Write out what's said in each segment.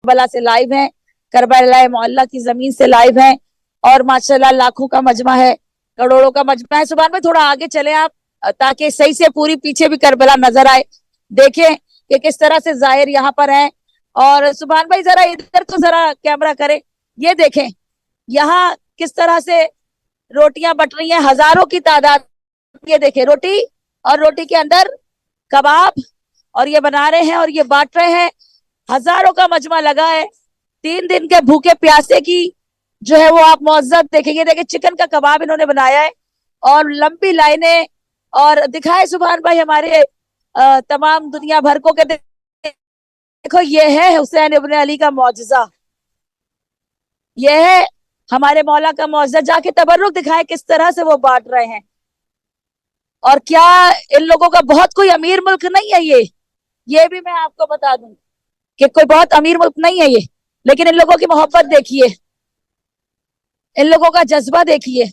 Karbala से live हैं, Karbala मोहल्ला की जमीन से लाइव हैं। और माशाल्लाह लाखों का मजमा है, करोड़ों का मजमा है। सुभान भाई थोड़ा आगे चले आप, ताकि सही से पूरी पीछे भी करबला नजर आए। देखें कि किस तरह से जाहिर यहाँ पर है। और सुभान भाई जरा इधर तो जरा कैमरा करे, ये देखें यहाँ किस तरह से रोटियां बट रही हैं, हजारों की तादाद। ये देखें रोटी, और रोटी के अंदर कबाब, और ये बना रहे हैं और ये बांट रहे हैं। हजारों का मजमा लगा है। 3 दिन के भूखे प्यासे की जो है वो आप मौजत देखेंगे। देखिए चिकन का कबाब इन्होंने बनाया है, और लंबी लाइनें। और दिखाए सुभान भाई हमारे तमाम दुनिया भर को, कहते देखो ये है हुसैन इब्न अली का मौजजा, ये है हमारे मौला का मौजजा। जाके तबर्रुक दिखाए किस तरह से वो बांट रहे हैं। और क्या इन लोगों का बहुत कोई अमीर मुल्क नहीं है ये भी मैं आपको बता दूं कि कोई बहुत अमीर मुल्क नहीं है ये। लेकिन इन लोगों की मोहब्बत देखिए, इन लोगों का जज्बा देखिए,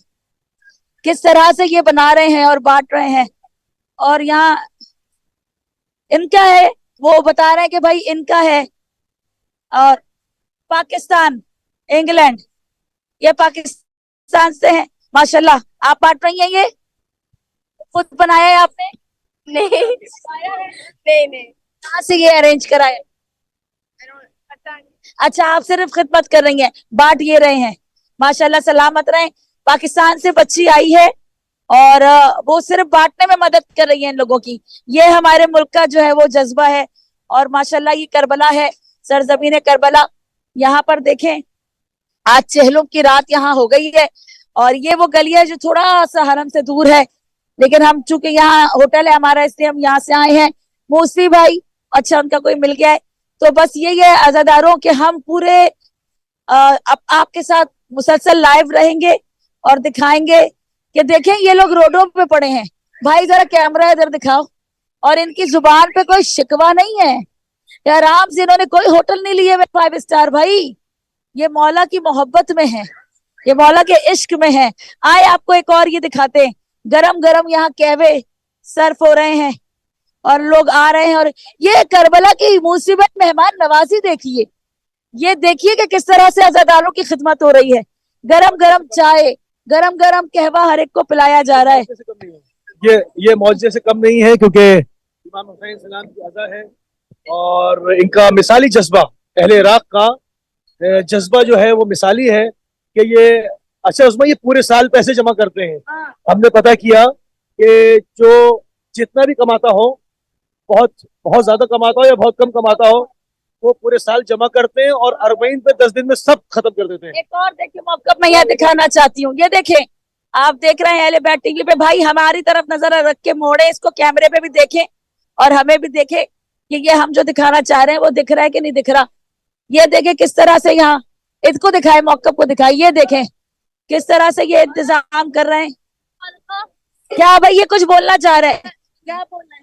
किस तरह से ये बना रहे हैं और बांट रहे हैं। और यहाँ इनका है, वो बता रहे हैं कि भाई इनका है। और पाकिस्तान, इंग्लैंड, ये पाकिस्तान से है। माशाल्लाह आप बांट रही हैं, ये खुद बनाया है आपने? नहीं नहीं नहीं। कहाँ से ये अरेंज कराया? अच्छा आप सिर्फ खिदमत कर रही हैं, बांट ये रहे हैं। माशाल्लाह सलामत रहे। पाकिस्तान से बच्ची आई है, और वो सिर्फ बांटने में मदद कर रही है इन लोगों की। ये हमारे मुल्क का जो है वो जज्बा है। और माशाल्लाह ये करबला है, सरजमीन करबला। यहाँ पर देखें आज चहलों की रात यहाँ हो गई है। और ये वो गली है जो थोड़ा सा हरम से दूर है, लेकिन हम चूंकि यहाँ होटल है हमारा, इसलिए हम यहाँ से आए हैं। मूसी भाई, अच्छा उनका कोई मिल गया है। तो बस यही है अजादारों के, हम पूरे अब आपके साथ मुसलसल लाइव रहेंगे और दिखाएंगे कि देखें ये लोग रोडों पे पड़े हैं। भाई जरा कैमरा इधर दिखाओ। और इनकी जुबान पे कोई शिकवा नहीं है, आराम से इन्होंने कोई होटल नहीं लिए हुए 5 स्टार। भाई ये मौला की मोहब्बत में है, ये मौला के इश्क में है। आए आपको एक और ये दिखाते हैं, गरम गरम यहाँ कहवे सर्फ हो रहे हैं और लोग आ रहे हैं। और ये करबला की मुसीबत मेहमान नवाजी देखिए, ये देखिए कि किस तरह से अजादारों की खिदमत हो रही है। गरम गरम चाय, गरम गरम कहवा हर एक को पिलाया जा रहा है। ये मौजे से कम नहीं है, क्योंकि इमाम हुसैन सलाम की अज़ा है। और इनका मिसाली जज्बा, अहले इराक का जज्बा जो है वो मिसाली है कि ये, अच्छा उसमें ये पूरे साल पैसे जमा करते हैं। हमने पता किया कि जो जितना भी कमाता हो, बहुत बहुत ज्यादा कमाता हो या बहुत कम कमाता हो, वो पूरे साल जमा करते हैं और अरबईन पे 10 दिन में सब खत्म कर देते हैं। एक और देखिए मौका मैं यहाँ दिखाना चाहती हूँ, ये देखें आप देख रहे हैं एले बैट टीवी पे। भाई हमारी तरफ नजर रख के मोड़े इसको, कैमरे पे भी देखें और हमें भी देखे कि ये हम जो दिखाना चाह रहे हैं वो दिख रहा है कि नहीं दिख रहा। ये देखें किस तरह से यहाँ इसको दिखाए, मौकब को दिखाए। ये देखें किस तरह से ये इंतजाम कर रहे हैं। क्या भाई ये कुछ बोलना चाह रहे हैं? क्या बोलना है?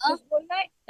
कुछ बोलना है?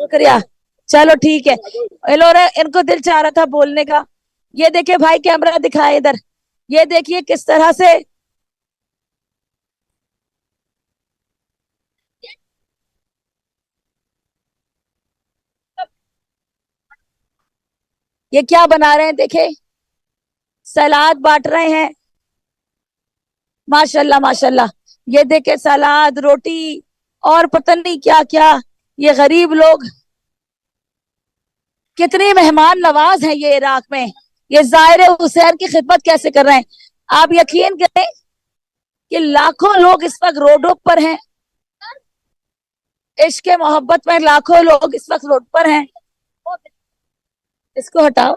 शुक्रिया, चलो ठीक है। एलोरा इनको दिल चाह रहा था बोलने का। ये देखिए भाई कैमरा दिखाए इधर, ये देखिए किस तरह से ये क्या बना रहे हैं। देखे सलाद बांट रहे हैं, माशाल्लाह माशाल्लाह। ये देखे सलाद, रोटी, और पता नहीं क्या क्या। ये गरीब लोग कितने मेहमान नवाज हैं ये इराक में। ये जाहिर हुसैन की खिदमत कैसे कर रहे हैं। आप यकीन करें कि लाखों लोग इस वक्त रोडों पर हैं, इश्क मोहब्बत में लाखों लोग इस वक्त रोड पर हैं। इसको हटाओ।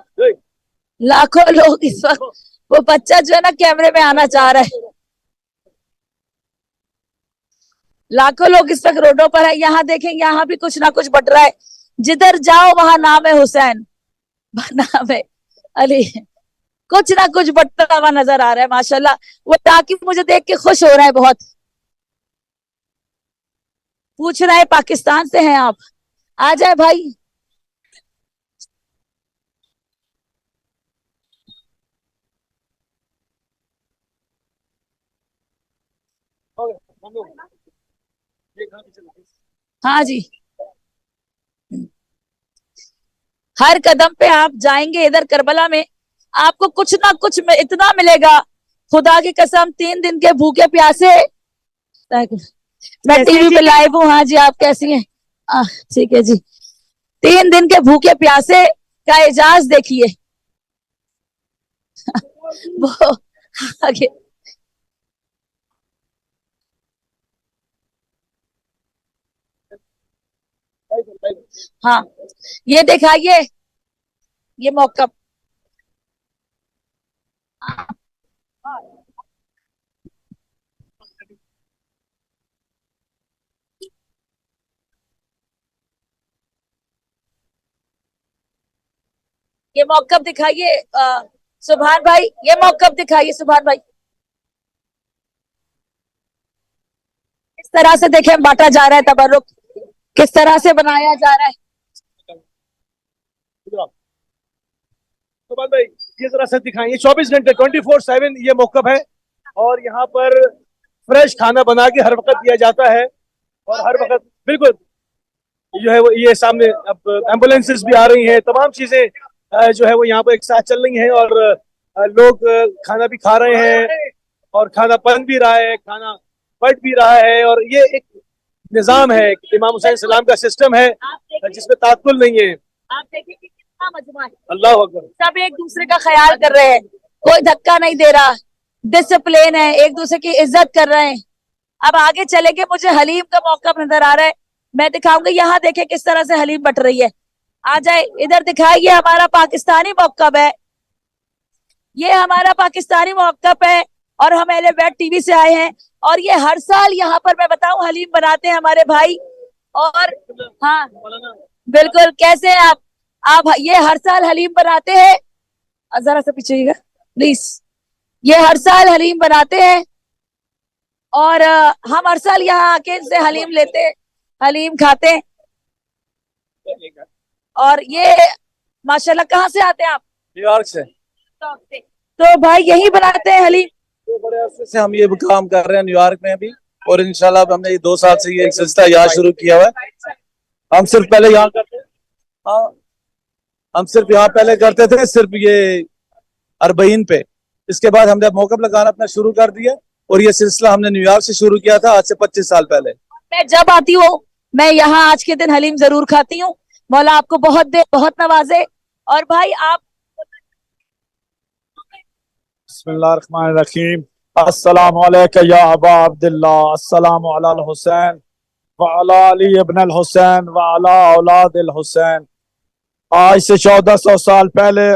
लाखों लोग इस वक्त, वो बच्चा जो है ना कैमरे में आना चाह रहा है। लाखों लोग इस वक्त रोडों पर है। यहाँ देखें यहाँ भी कुछ ना कुछ बट रहा है। जिधर जाओ वहां नाम है हुसैन, नाम है अली, कुछ ना कुछ बटता हुआ नजर आ रहा है। माशाल्लाह वो ताकि मुझे देख के खुश हो रहा है बहुत। पूछ रहा है पाकिस्तान से हैं आप, आ जाए भाई। हाँ जी, हर कदम पे आप जाएंगे इधर करबला में, आपको कुछ ना कुछ में इतना मिलेगा, खुदा की कसम। 3 दिन के भूखे प्यासे, मैं टीवी पे लाइव हूँ। हाँ जी, आप कैसी हैं? ठीक है जी। 3 दिन के भूखे प्यासे का एजाज देखिए। वो आगे, हाँ, ये दिखाइए, ये मौका। ये मौकब दिखाइए सुभान भाई, ये मौकब दिखाइए सुभान भाई। किस तरह से देखें बांटा जा रहा है तबर्रुक, किस तरह से बनाया जा रहा है। सुभान भाई ये जरा सा दिखाएं, 24 घंटे 24/7 ये मौकब है और यहाँ पर फ्रेश खाना बना के हर वक्त दिया जाता है और हर वक्त बिल्कुल जो है वो ये सामने अब एम्बुलेंसेस भी आ रही हैं, तमाम चीजें जो है वो यहाँ पर एक साथ चल रही हैं और लोग खाना भी खा रहे हैं और खाना बन भी रहा है, खाना बट भी रहा है और ये एक निजाम है, इमाम हुसैन सलाम का सिस्टम है जिसमें तात्कुल नहीं है। आप देखिए कि कितना मजमा है, अल्लाह अकबर। सब एक दूसरे का ख्याल कर रहे हैं, कोई धक्का नहीं दे रहा, डिसिप्लिन है, एक दूसरे की इज्जत कर रहे हैं। अब आगे चलेंगे, मुझे हलीम का मौका नजर आ रहा है, मैं दिखाऊंगी। यहाँ देखे किस तरह से हलीम बट रही है। आ जाए इधर दिखाइए, हमारा पाकिस्तानी मौकब है, ये हमारा पाकिस्तानी मौकब है और हम एलिवेट टीवी से आए हैं और ये हर साल यहाँ पर मैं बताऊं हलीम बनाते हैं हमारे भाई। और हाँ बिल्कुल, कैसे हैं आप ये हर साल हलीम बनाते हैं, जरा सा पीछे प्लीज। ये हर साल हलीम बनाते हैं और हम हर साल यहाँ आके इनसे हलीम लेते हैं, हलीम खाते हैं। और ये माशाल्लाह कहाँ से आते हैं आप? न्यूयॉर्क से। तो भाई यही बनाते हैं हलीम? तो बड़े अरसे से हम ये काम कर रहे हैं न्यूयॉर्क में भी और इंशाल्लाह हमने ये 2 साल से ये एक सिलसिला यहाँ शुरू किया हुआ है। हम सिर्फ पहले यहाँ करते, हाँ हम सिर्फ यहाँ पहले करते थे सिर्फ ये अरबईन पे, इसके बाद हमने मौकब लगाना अपना शुरू कर दिया और ये सिलसिला हमने न्यूयॉर्क से शुरू किया था आज से 25 साल पहले। मैं जब आती हूँ मैं यहाँ आज के दिन हलीम जरूर खाती हूँ, मौला आपको बहुत दे, बहुत नवाजे। और भाई आप बिस्मिल्लाहिर्रहमानिर्रहीम, अस्सलामु अलैका या अबा अब्दुल्लाह, अस्सलामु अलल हुसैन व अला अली इब्न अल हुसैन व अला औलाद अल हुसैन। आज से 1400 साल पहले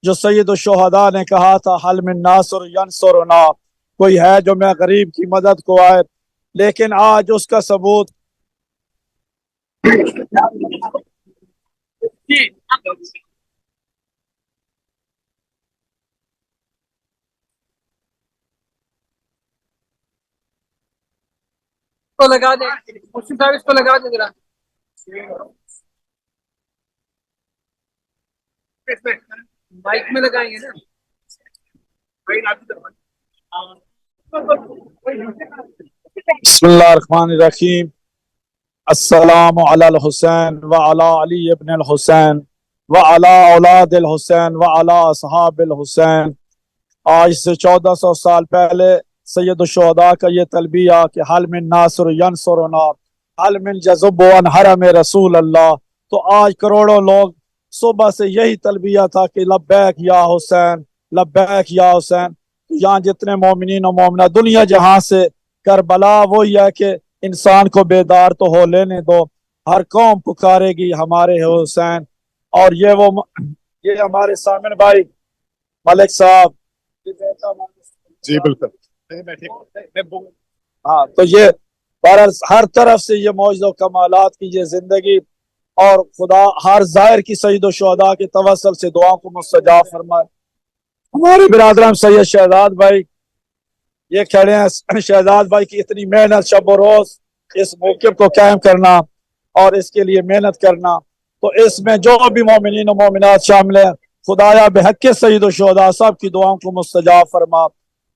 जो सैयद शुहदा ने कहा था, हल मिन नासुर यंसुरना, कोई है जो मैं गरीब की मदद को आए, लेकिन आज उसका सबूत तो लगा दे मुस्लिम साहब, इसको लगा दे जरा। बाइक में लगाएंगे ना। बिस्मिल्लाहिर्रहमानिर्रहीम, अस्सलामु अलल हुसैन व अला अली इब्न अल हुसैन व अला औलाद अल हुसैन व अला असहाब अल हुसैन। आज से 1400 साल पहले सैयद शुहदा का ये तलबिया कि हल मिन नासुर यंसुरना हल मिन जज़ुब अन हरम रसूल अल्लाह। तो आज करोड़ों लोग सुबह से यही तलबिया था कि लब्बैक या हुसैन, लब्बैक या हुसैन। यहाँ जितने मोमिनीन और मोमिना दुनिया जहां से, करबला वही है कि इंसान को बेदार तो हो लेने दो, हर कौम पुकारेगी हमारे हुसैन। और ये हमारे सामने भाई मलिक साहब, जी बिल्कुल। हाँ, तो ये हर तरफ से ये मौजूद कमालात की ये जिंदगी और खुदा हर जाहिर की सईद शुहदा के तवसल से दुआ को मुस्तजाब फरमाए। हमारे बिरादरान सैयद शहजाद भाई ये खड़े हैं, शहजाद भाई की इतनी मेहनत, शब रोज इस मौके को कायम करना और इसके लिए मेहनत करना, तो इसमें जो भी मोमिनीन और मोमिनात शामिल है, खुदाया बेहक सईद शुहदा सब की दुआओं को मुस्तजाब फरमा,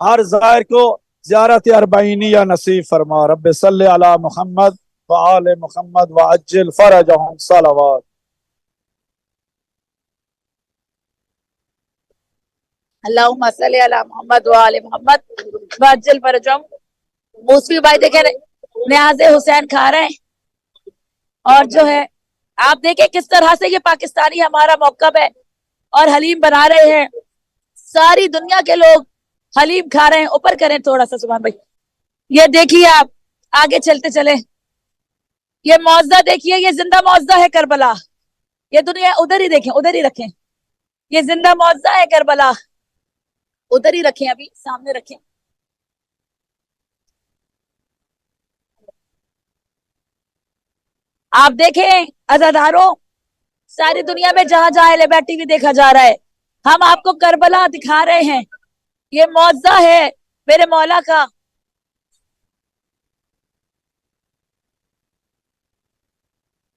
हर जाहिर को ज़ियारत अरबईनी या नसीब फरमा। रब्बे सल्ले अला मुहम्मद व आले मुहम्मद व अज्जिल फरजहुम सलावत। अल्लाहुम्मा सल्ली अला मोहम्मद व आले मोहम्मद व अज्जिल फरजहुम। मौसमी भाई देखे न्याज़े हुसैन खा रहे हैं और जो है आप देखें किस तरह से ये पाकिस्तानी हमारा मौकब है और हलीम बना रहे हैं। सारी दुनिया के लोग हलीम खा रहे हैं। ऊपर करें थोड़ा सा सुभान भाई, ये देखिए आप आगे चलते चले, ये मौजदा देखिए, ये जिंदा मौजदा है करबला। ये दुनिया उधर ही देखें, उधर ही रखें, ये जिंदा मौजदा है करबला, उधर ही रखें, अभी सामने रखें। आप देखें अज़ादारों, सारी दुनिया में जहां जहां एलेबा टीवी देखा जा रहा है, हम आपको करबला दिखा रहे हैं। ये मौजदा है मेरे मौला का।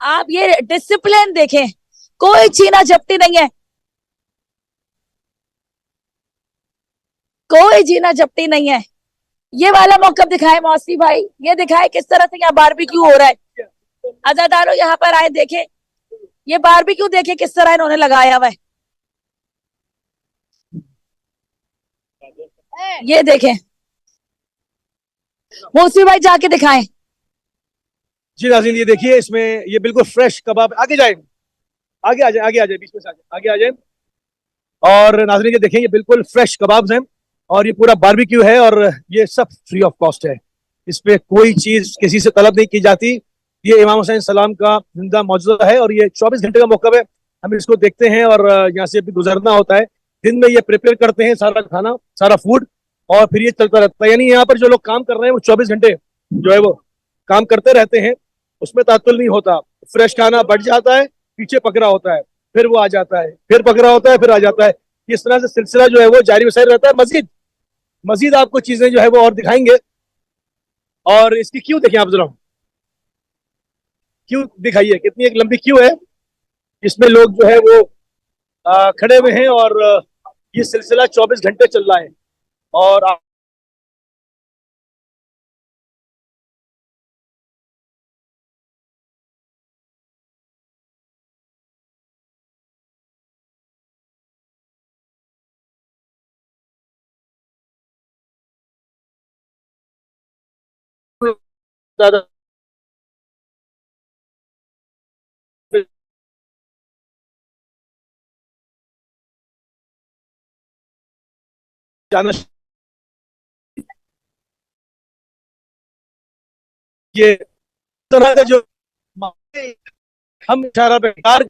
आप ये डिसिप्लिन देखें, कोई छीना झपटी नहीं है, कोई छीना झपटी नहीं है। ये वाला मौकब दिखाए मौसी भाई, ये दिखाए किस तरह से यहाँ बारबेक्यू हो रहा है। अज़ादारों यहाँ पर आए देखें, ये बारबेक्यू देखें किस तरह इन्होंने लगाया हुआ है। ये देखें, मौसी भाई जाके दिखाएं। जी नाज़रीन, ये देखिए, इसमें ये बिल्कुल फ्रेश कबाब। आगे जाए, आगे आ जाए, आगे आ जाए, बीच में से आगे आ जाए। और नाज़रीन ये देखें, ये बिल्कुल फ्रेश कबाब्स हैं और ये पूरा बारबेक्यू है और ये सब फ्री ऑफ कॉस्ट है। इस पे कोई चीज किसी से तलब नहीं की जाती। ये इमाम हुसैन सलाम का जिंदा मौजूदा है और ये 24 घंटे का मौका है। हम इसको देखते हैं और यहाँ से भी गुजरना होता है। दिन में ये प्रिपेयर करते हैं सारा खाना, सारा फूड, और फिर ये चलता रहता है। यानी यहाँ पर जो लोग काम कर रहे हैं वो 24 घंटे जो है वो काम करते रहते हैं, उसमें तातुल नहीं होता। फ्रेश खाना बढ़ जाता है, पीछे पकड़ा होता है, फिर वो आ जाता है, फिर पकड़ा होता है, फिर आ जाता है। इस तरह से सिलसिला जो है वो जारी व सारी रहता है। मजीद आपको चीजें जो है वो और दिखाएंगे। और इसकी क्यू देखें आप जरा, क्यू दिखाइए, कितनी एक लंबी क्यू है। इसमें लोग जो है वो खड़े हुए हैं और ये सिलसिला 24 घंटे चल रहा है। और ज्यादा जाना, ये तरह का जो हम इशारा बेकार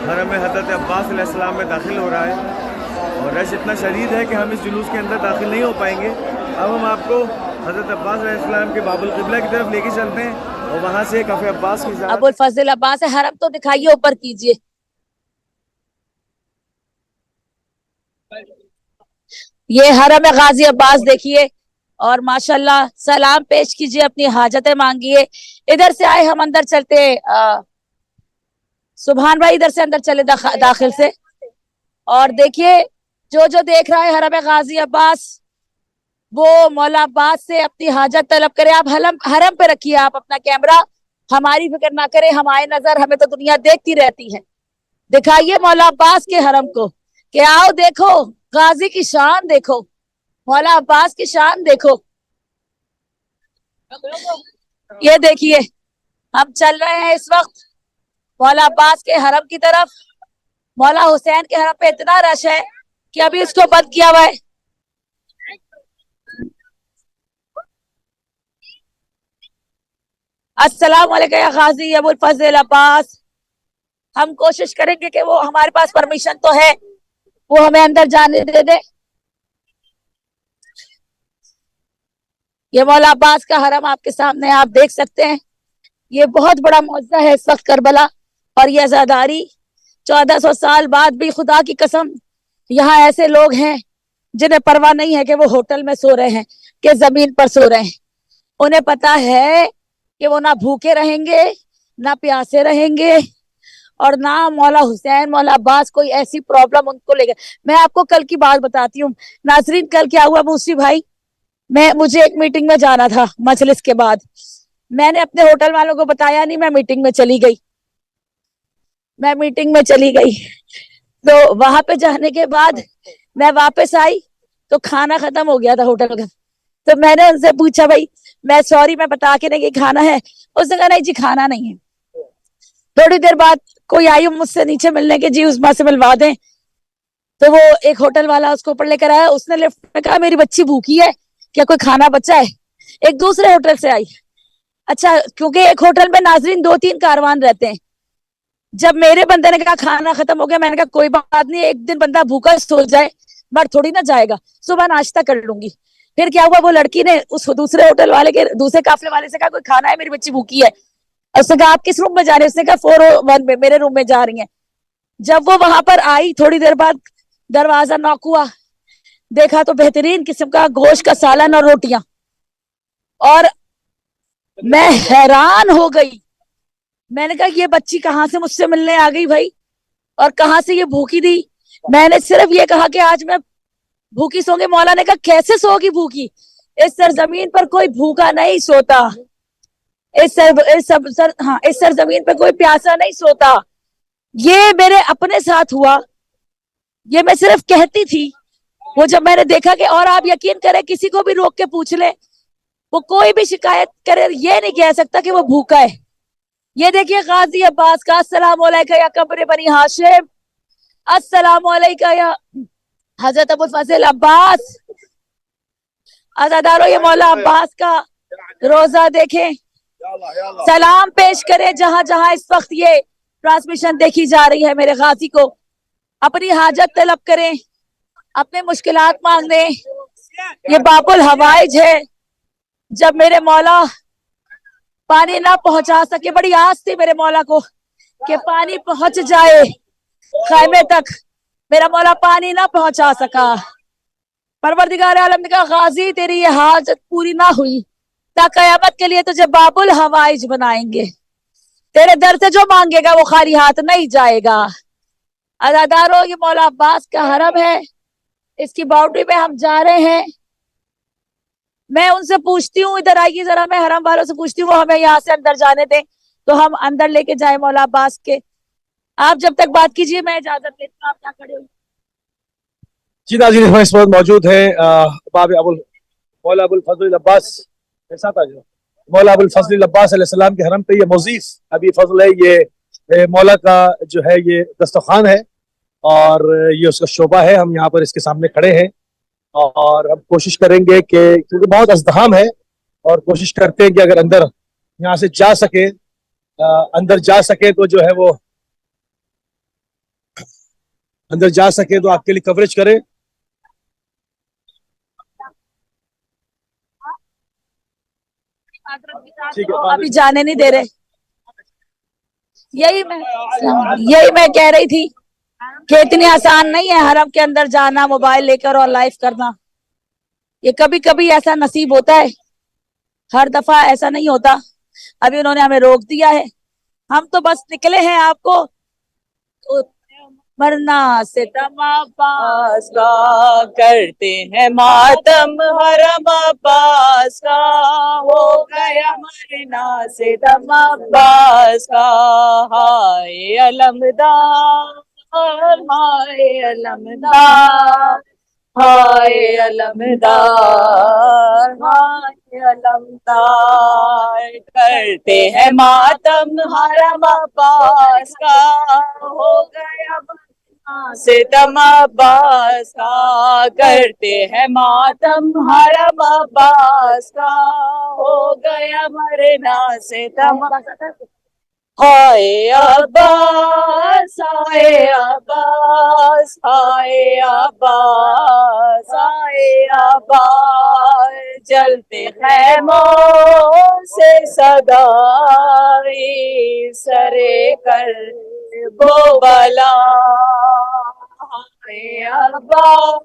हरम में हज़रत अब्बास अलैहिस्सलाम में दाखिल हो रहा है और रश इतना शदीद है कि हम इस जुलूस के अंदर दाखिल नहीं हो पाएंगे। अब हम आपको हज़रत अब्बास अलैहिस्सलाम के बाबुल क़िबला की तरफ लेके चलते हैं और वहाँ से काफ़ी अब्बास की ज़ियारत। अबुल फजल अब्बास है, हरम तो दिखाइए, ऊपर कीजिए। ये हरम है गाजी अब्बास, देखिए। और माशाल्लाह सलाम पेश कीजिए, अपनी हाजतें मांगिए। इधर से आए, हम अंदर चलते। सुभान भाई इधर से अंदर चले दाखिल से। और देखिए, जो जो देख रहा है हरम गाजी अब्बास, वो मौला अब्बास से अपनी हाजत तलब करे। आप हरम पे रखिए आप अपना कैमरा, हमारी फिक्र ना करें, हम आए नजर, हमें तो दुनिया देखती रहती है। दिखाइए मौला अब्बास के हरम को कि आओ देखो, गाजी की शान देखो, मौला अब्बास की शान देखो। ये देखिए, हम चल रहे हैं इस वक्त मौला अब्बास के हरम की तरफ। मौला हुसैन के हरम पे इतना रश है कि अभी इसको बंद किया हुआ है। अस्सलाम वालेकुम या गाजी अबुल फजल अब्बास। हम कोशिश करेंगे कि वो, हमारे पास परमिशन तो है, वो हमें अंदर जाने दे दे। ये मौला अब्बास का हरम आपके सामने आप देख सकते हैं। ये बहुत बड़ा मौजज़ा है इस वक्त करबला, और ये आजादारी 1400 साल बाद भी, खुदा की कसम, यहाँ ऐसे लोग हैं जिन्हें परवाह नहीं है कि वो होटल में सो रहे हैं कि जमीन पर सो रहे हैं। उन्हें पता है कि वो ना भूखे रहेंगे, ना प्यासे रहेंगे, और ना मौला हुसैन, मौला अब्बास कोई ऐसी प्रॉब्लम उनको लेगा। मैं आपको कल की बात बताती हूँ नाजरीन। कल क्या हुआ मूसी भाई, मुझे एक मीटिंग में जाना था मजलिस के बाद। मैंने अपने होटल वालों को बताया नहीं, मैं मीटिंग में चली गई। तो वहां पे जाने के बाद मैं वापस आई तो खाना खत्म हो गया था होटल का। तो मैंने उनसे पूछा, भाई मैं सॉरी, मैं बता के नहीं कि खाना है। उसने कहा नहीं जी खाना नहीं है। थोड़ी देर बाद कोई आई मुझसे नीचे मिलने के, जी उस्मा से मिलवा दें। तो वो एक होटल वाला उसको ऊपर लेकर आया। उसने लिफ्ट में कहा मेरी बच्ची भूखी है, क्या कोई खाना बचा है? एक दूसरे होटल से आई। अच्छा, क्योंकि एक होटल में नाजरीन 2-3 कारवान रहते हैं। जब मेरे बंदे ने कहा खाना खत्म हो गया, मैंने कहा कोई बात नहीं, एक दिन बंदा भूखा सो जाए, मर थोड़ी ना जाएगा, सुबह नाश्ता कर लूंगी। फिर क्या हुआ, वो लड़की ने उस दूसरे होटल वाले के, दूसरे काफले वाले से कहा कोई खाना है, मेरी बच्ची भूखी है। उसने कहा आप किस रूम में जा रहे हैं? उसने कहा 401 में, मेरे रूम में जा रही है। जब वो वहां पर आई, थोड़ी देर बाद दरवाजा नॉक हुआ, देखा तो बेहतरीन किस्म का गोश्त का सालन और रोटियां, और मैं हैरान हो गई। मैंने कहा ये बच्ची कहाँ से मुझसे मिलने आ गई भाई, और कहाँ से ये भूखी थी? मैंने सिर्फ ये कहा कि आज मैं भूखी सोंगे। मौला ने कहा कैसे सोगी भूखी? इस सरजमीन पर कोई भूखा नहीं सोता, इस सरजमीन पर कोई प्यासा नहीं सोता। ये मेरे अपने साथ हुआ, ये मैं सिर्फ कहती थी। वो जब मैंने देखा कि, और आप यकीन करें किसी को भी रोक के पूछ ले, वो कोई भी शिकायत करे ये नहीं कह सकता कि वो भूखा है। ये देखिए गाजी अब्बास का, अस्सलाम वालेकुम या कब्र बनी हाशिम, अस्सलाम वालेकुम या हजरत अबुल फजल अब्बास। अज़ादारों, ये मौला अब्बास का रोजा देखें, सलाम पेश करें जहां जहां इस वक्त ये ट्रांसमिशन देखी जा रही है। मेरे गाजी को अपनी हाजत तलब करें, अपने मुश्किलात मांग दें। ये बाबुल हवाइज है। जब मेरे मौला पानी ना पहुंचा सके, बड़ी आस थी मेरे मौला को कि पानी पहुंच जाए खैमे तक, मेरा मौला पानी ना पहुंचा सका। परवरदिगार आलम ने कहा गाजी तेरी ये हाजत पूरी ना हुई, ता कयामत के लिए तुझे बाबुल हवाइज बनाएंगे। तेरे दर से जो मांगेगा वो खाली हाथ नहीं जाएगा। अज़ादारों, ये मौला अब्बास का हरम है, इसकी बाउंड्री में हम जा रहे हैं। मैं उनसे पूछती हूँ, इधर आइए जरा, मैं हरम वालों से पूछती हूँ वो हमें यहाँ से अंदर जाने दें तो हम अंदर लेके जाए मौला अब्बास के। आप जब तक बात कीजिए, मैं इजाजत लेती हूँ, आप क्या खड़े हो। जी नाज़रीन, इस वक्त मौजूद है मौला अबुल फजल अब्बास के साथ। आज मौला अबुल फजल अब्बास अलैहिस्सलाम के हरम पे ये मोजीज अभी फजल है, ये मौला का जो है ये दस्तरखान है और ये उसका शोबा है। हम यहाँ पर इसके सामने खड़े हैं और हम कोशिश करेंगे कि, क्योंकि बहुत अज़दहाम है, और कोशिश करते हैं कि अगर अंदर यहाँ से जा सके, अंदर जा सके तो जो है वो अंदर जा सके तो आपके लिए कवरेज करें। ठीक है, अभी जाने नहीं दे रहे। यही मैं कह रही थी कि इतनी आसान नहीं है हरम के अंदर जाना, मोबाइल लेकर और लाइव करना। ये कभी कभी ऐसा नसीब होता है, हर दफा ऐसा नहीं होता। अभी उन्होंने हमें रोक दिया है, हम तो बस निकले हैं आपको मरना सितम अब्बास का करते हैं मातम, हरम अब्बास का हो गया मरना सितम अब्बास का। हाय अलमदार, हाय अलमदार, हाय अलमदार, हाय अलमदार, करते हैं मातम हरम अब्बास का हो गया सितम अब्बास का। करते हैं मातम हरम अब्बास का हो गया मरना सितम। हाय अब्बास, हाय अब्बास, हाय अब्बास, हाय अब्बास, जलते खैमों से सदाई सरे कर वो बला। हाय अब्बास,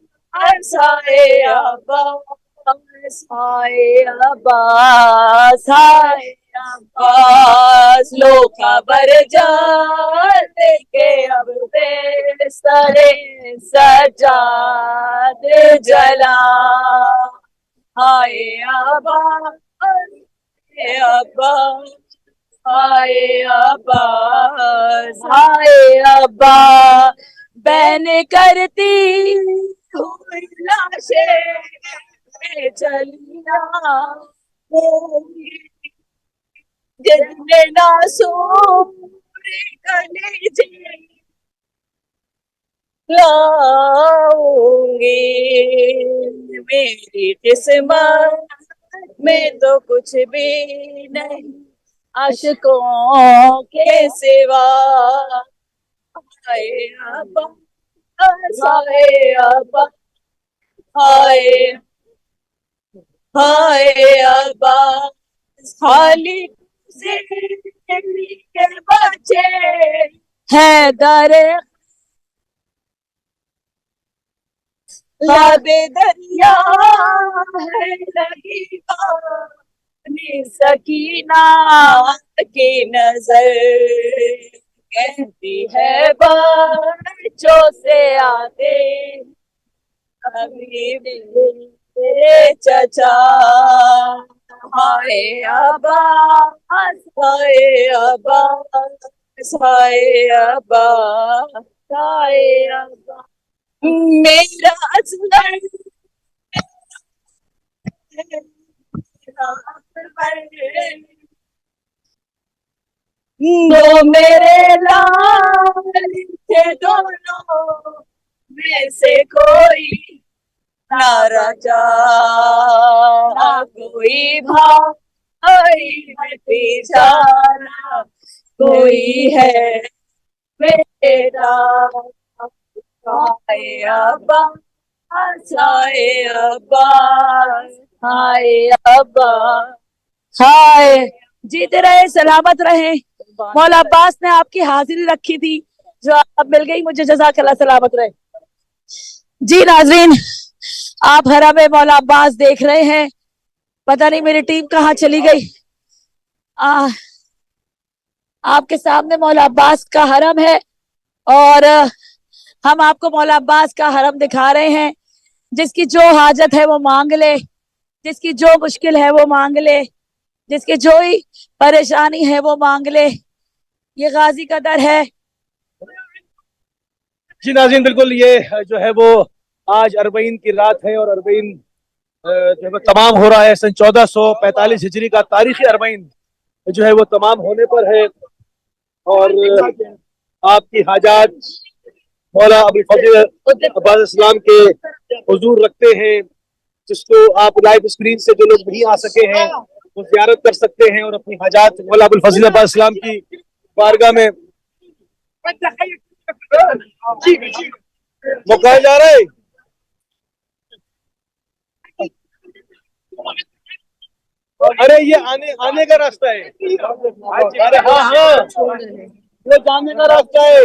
हाय अब्बास, हाय अब्बास, हाय अब्बास, लो खबर जाने के अब बेसरे सजाद जला। हाय अब्बास, हाय अब्बास, हाय अब्बास, हाय अब्बास, बहन करती हुई लाशें चलिया जिसने नासूर कलेजे लाऊंगी। मेरी किस्मत में तो कुछ भी नहीं आशिकों के सिवा। हाय अब्बास, हाय अब्बास, हाय हाय अब्बास, खाली के बच्चे हैं दरे लाबे दरिया है लगी पानी सकीना की नजर। कहती है बच्चों से आते अभी मेरे चचा। हाय अब्बास, हाय अब्बास, हाय अब्बास, हाय अब्बास, मेरा असगर दो मेरे लाल थे दोनों में से कोई ना रचा, ना कोई भाई बेचारा कोई है बेटा। हाय अब्बास, हाय अब्बास, हाय अब्बास, हाय। जीते रहे सलामत रहे। मौला अब्बास ने आपकी हाजिरी रखी थी जो अब मिल गई मुझे, जज़ाकल्लाह, सलामत रहे। जी नाजरीन, आप हरम में मौला अब्बास देख रहे हैं। पता नहीं मेरी टीम कहाँ चली गई। आपके सामने मौला अब्बास का हरम है और हम आपको मौला अब्बास का हरम दिखा रहे हैं। जिसकी जो हाजत है वो मांग ले, जिसकी जो मुश्किल है वो मांग ले, जिसकी जो ही परेशानी है वो मांग ले। ये गाजी का दर है। जी नाज़रीन, बिल्कुल ये जो है वो आज अरबईन की रात है और अरबईन जो है तमाम हो रहा है। सन 1445 हिजरी का तारीखी अरबईन जो है वो तमाम होने पर है और आपकी हाजात मौला अबुल फजल अब्बास इस्लाम के हुजूर रखते हैं, जिसको आप लाइव स्क्रीन से जो लोग नहीं आ सके हैं वो ज़ियारत कर सकते हैं और अपनी हाजात मौला अबुल फजल अब्बास इस्लाम की बारगाह में मुकाए जा रहे। अरे ये आने आने का रास्ता है। अरे हाँ हाँ, वो जाने का रास्ता है।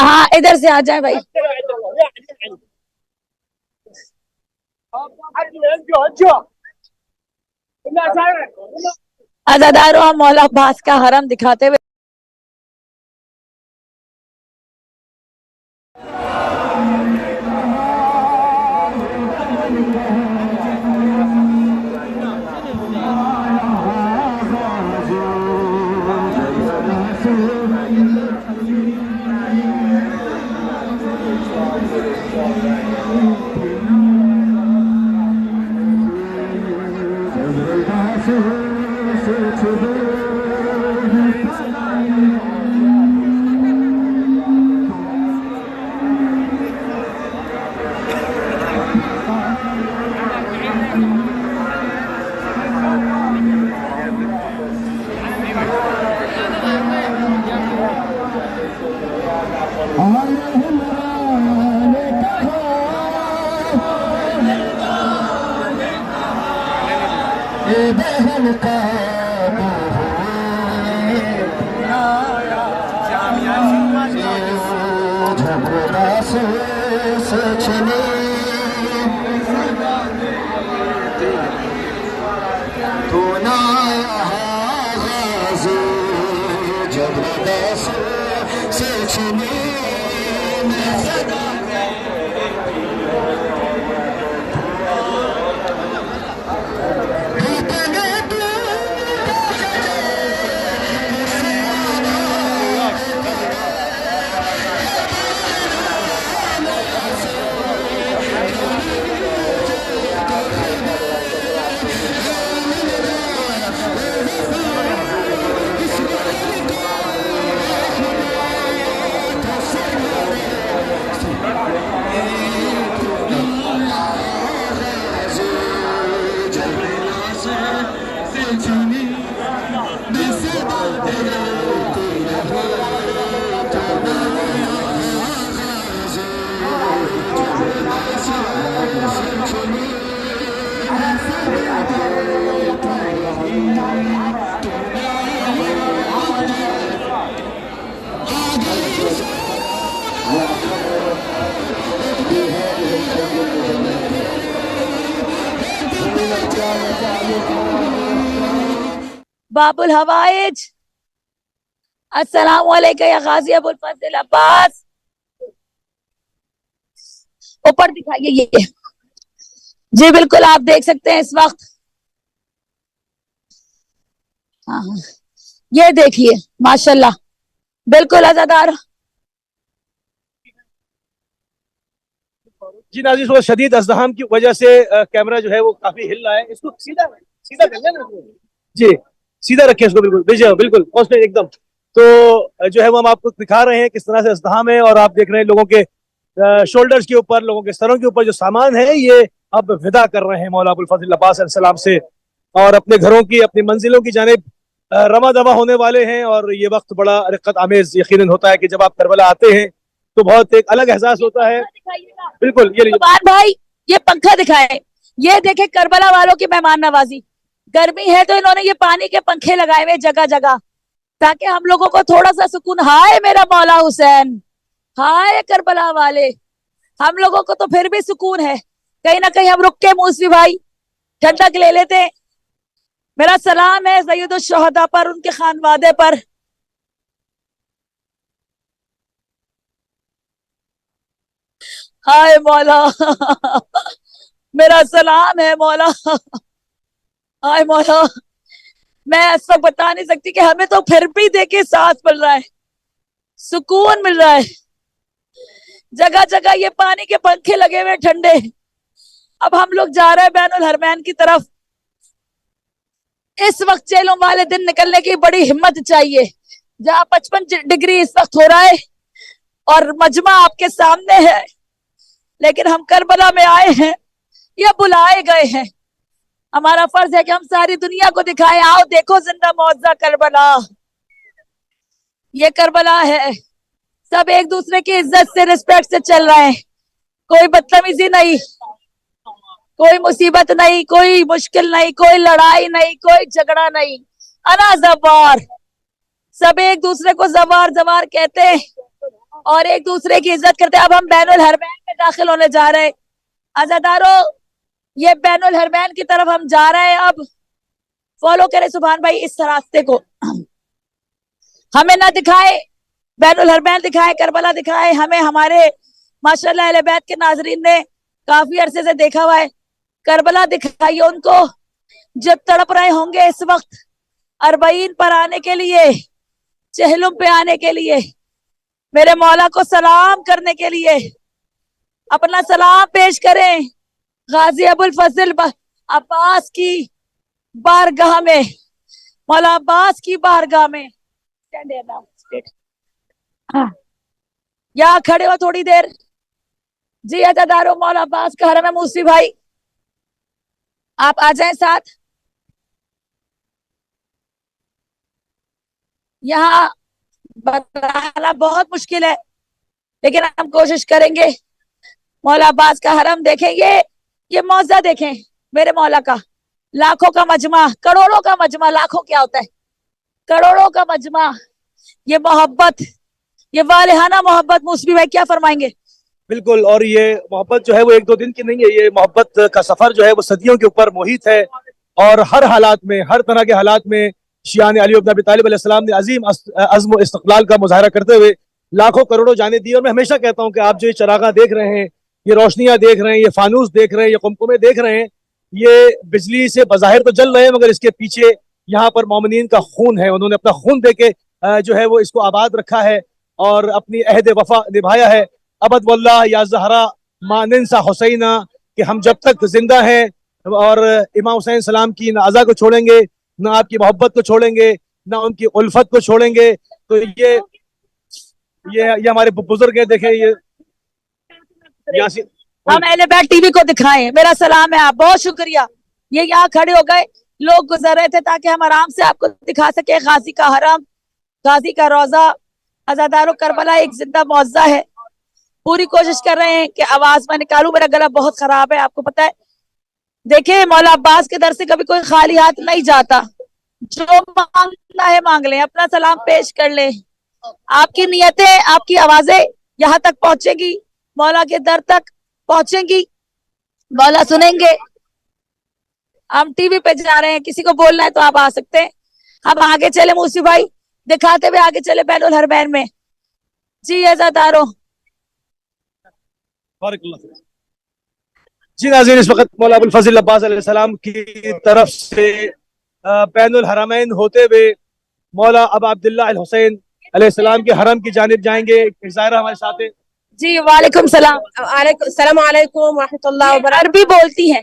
हाँ, इधर से आ जाए भाई। अज़ादारों, हम मौला अब्बास का हरम दिखाते हुए बाबुल हवाइज, अस्सलाम वालेकुम या गाजी अबुल फजल अब्बास। ऊपर दिखाइए ये। जी बिल्कुल, आप देख सकते हैं इस वक्त। हाँ, ये देखिए माशाल्लाह, बिल्कुल अज़ादार। जी नाज़रीन, थोड़ा शदीद अज़्दहाम की वजह से कैमरा जो है वो काफी हिल रहा है। इसको सीधा सीधा कर लेना जी, सीधा रखें इसको, बिल्कुल भेजिए, बिल्कुल पहुंचने एकदम। तो जो है वो हम आपको दिखा रहे हैं किस तरह से अज़्दहाम है, और आप देख रहे हैं लोगों के शोल्डर्स के ऊपर, लोगों के सरों के ऊपर जो सामान है ये अब विदा कर रहे हैं मौला अबुल फजल अब्बास अलैहिस्सलाम से, और अपने घरों की, अपनी मंजिलों की जानिब रमा दवा होने वाले हैं। और ये वक्त बड़ा रिक़्क़त आमेज यकीनन होता है कि जब आप करबला आते हैं तो बहुत एक अलग एहसास होता है। बिल्कुल, ये भाई ये पंखा दिखाए, ये देखे करबला वालों की मेहमान नवाजी। गर्मी है तो इन्होंने ये पानी के पंखे लगाए हुए जगह जगह, ताकि हम लोगों को थोड़ा सा सुकून। हाय मेरा मौला हुसैन, हाय करबला वाले, हम लोगों को तो फिर भी सुकून है। कहीं ना कहीं हम रुक के मूसवी भाई ठंडक ले लेते हैं। मेरा सलाम है सैयदुल शुहदा पर, उनके खानवादे पर। हाय मौला मेरा सलाम है मौला। हाय मौला, मैं इस वक्त बता नहीं सकती कि हमें तो फिर भी देखे सांस मिल रहा है, सुकून मिल रहा है। जगह जगह ये पानी के पंखे लगे हुए ठंडे। अब हम लोग जा रहे हैं बैनुल हरमैन की तरफ। इस वक्त चेलों वाले दिन निकलने की बड़ी हिम्मत चाहिए, जहां 55 डिग्री इस वक्त हो रहा है और मजमा आपके सामने है। लेकिन हम करबला में आए हैं, ये बुलाए गए हैं। हमारा फर्ज है कि हम सारी दुनिया को दिखाएं, आओ देखो जिंदा मौजा करबला। ये करबला है, सब एक दूसरे की इज्जत से, रिस्पेक्ट से चल रहे हैं, कोई बदतमीजी नहीं, कोई मुसीबत नहीं, कोई मुश्किल नहीं, कोई लड़ाई नहीं, कोई झगड़ा नहीं। अना जवार, सब एक दूसरे को जवार जवार कहते हैं और एक दूसरे की इज्जत करते हैं। अब हम बैनुल हरमैन में दाखिल होने जा रहे हैं अज़ादारों, ये बैनुल हरमैन की तरफ हम जा रहे हैं। अब फॉलो करें सुभान भाई इस रास्ते को, हमें ना दिखाए बैनुल हरमैन दिखाए, करबला दिखाए, हमें हमारे माशाल्लाह अहले बैत के नाजरीन ने काफी अरसे से देखा हुआ है, करबला दिखाइए उनको जब तड़प रहे होंगे इस वक्त अरबईन पर आने के लिए, चहलुम पे आने के लिए, मेरे मौला को सलाम करने के लिए। अपना सलाम पेश करें गाजी अबुल फजल अब्बास की बारगाह में, मौला अब्बास की बारगाह में। यहाँ खड़े हो थोड़ी देर जी। अज़ादारों, मौला अब्बास का हरम है, मूसी भाई आप आ जाएं साथ। यहाँ बताना बहुत मुश्किल है लेकिन हम कोशिश करेंगे। मौला अब्बास का हरम देखेंगे, ये मौजा देखें मेरे मौला का, लाखों का मजमा, करोड़ों का मजमा, लाखों क्या होता है, करोड़ों का मजमा, ये मोहब्बत, ये वालिहाना मोहब्बत। मूसवी भाई क्या फरमाएंगे? बिल्कुल, और ये मोहब्बत जो है वो एक दो दिन की नहीं है, ये मोहब्बत का सफर जो है वो सदियों के ऊपर मोहित है और हर हालात में, हर तरह के हालात में शियान अली इब्न अबी तालिब अलैहिस्सलाम ने अजीम अज़्म व इस्तिक़लाल का मुज़ाहरा करते हुए लाखों करोड़ों जाने दी। और मैं हमेशा कहता हूँ कि आप जो ये चरागा देख रहे हैं, ये रोशनियां देख रहे हैं, ये फानूस देख रहे हैं, ये कुमकुमे देख रहे हैं, ये बिजली से बज़ाहिर तो जल रहे हैं मगर इसके पीछे यहाँ पर मोमिनीन का खून है। उन्होंने अपना खून दे के जो है वो इसको आबाद रखा है और अपनी अहद वफा निभाया है। अबद वल्लाह या ज़हरा मानिनसा हुसैना, कि हम जब तक जिंदा हैं और इमाम हुसैन सलाम की ना अज़ा को छोड़ेंगे, ना आपकी मोहब्बत को छोड़ेंगे, ना उनकी उल्फत को छोड़ेंगे। तो ये हमारे बुजुर्ग हैं, देखें ये यासीन। हम अहले बैत टीवी को दिखाएं, मेरा सलाम है, आप बहुत शुक्रिया। ये यहाँ खड़े हो गए, लोग गुजर रहे थे ताकि हम आराम से आपको दिखा सके गाजी का हरम, गाजी का रोजा। अज़ादारों, करबला एक जिंदा मौजा है। पूरी कोशिश कर रहे हैं कि आवाज मैं निकालूं, मेरा गला बहुत खराब है आपको पता है। देखे, मौला अब्बास के दर से कभी कोई खाली हाथ नहीं जाता, जो मांगना है मांग लें, अपना सलाम पेश कर लें। आपकी नियतें, आपकी आवाजें यहाँ तक पहुंचेगी, मौला के दर तक पहुंचेंगी, मौला सुनेंगे। हम टीवी पे जा रहे हैं, किसी को बोलना है तो आप आ सकते हैं। हम आगे चले मूसी भाई, दिखाते हुए आगे चले बैनुल हरमैन में जी। अज़ादारों, जी नाज़रीन, इस वक्त मौला अबुल फजल अब्बास अलैहिस्सलाम की तरफ से बैनुल हरमैन होते हुए मौला अब अब्दुल्लाह अल हुसैन अलैहिस्सलाम के हरम की जानिब जाएंगे। एक ज़ायरा हमारे साथ है जी। वालेकुम सलाम। अस्सलाम वालेकुम व रहमतुल्लाहि व बरकातहू। अरबी बोलती है।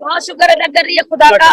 बहुत शुक्र अदा कर रही है खुदा का।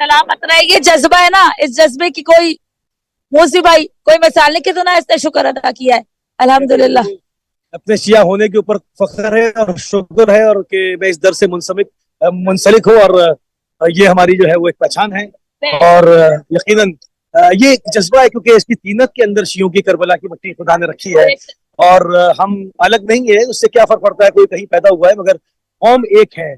सलामत रहे। ये जज्बा है ना, इस जज्बे की कोई मूसी भाई कोई मिसाल नहीं कि तो ना इसने शुक्र अदा किया है। अल्हम्दुलिल्लाह, अपने शिया होने के ऊपर फख्र है और शुक्र है और कि मैं इस दर से मुंसलिक हूँ और ये हमारी जो है वो एक पहचान है। और यकीनन ये एक जज्बा है क्योंकि इसकी तीनत के अंदर शियों की करबला की मिट्टी खुदा ने रखी है और हम अलग नहीं है। उससे क्या फर्क पड़ता है, कोई कहीं पैदा हुआ है मगर कौम एक है,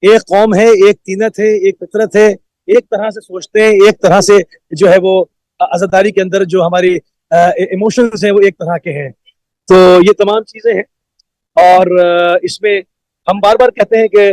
एक कौम है, एक तीनत है, एक फितरत है एक तरह से सोचते हैं, एक तरह से जो है वो आजादारी के अंदर जो हमारी इमोशंस हैं वो एक तरह के हैं। तो ये तमाम चीजें हैं और इसमें हम बार बार कहते हैं कि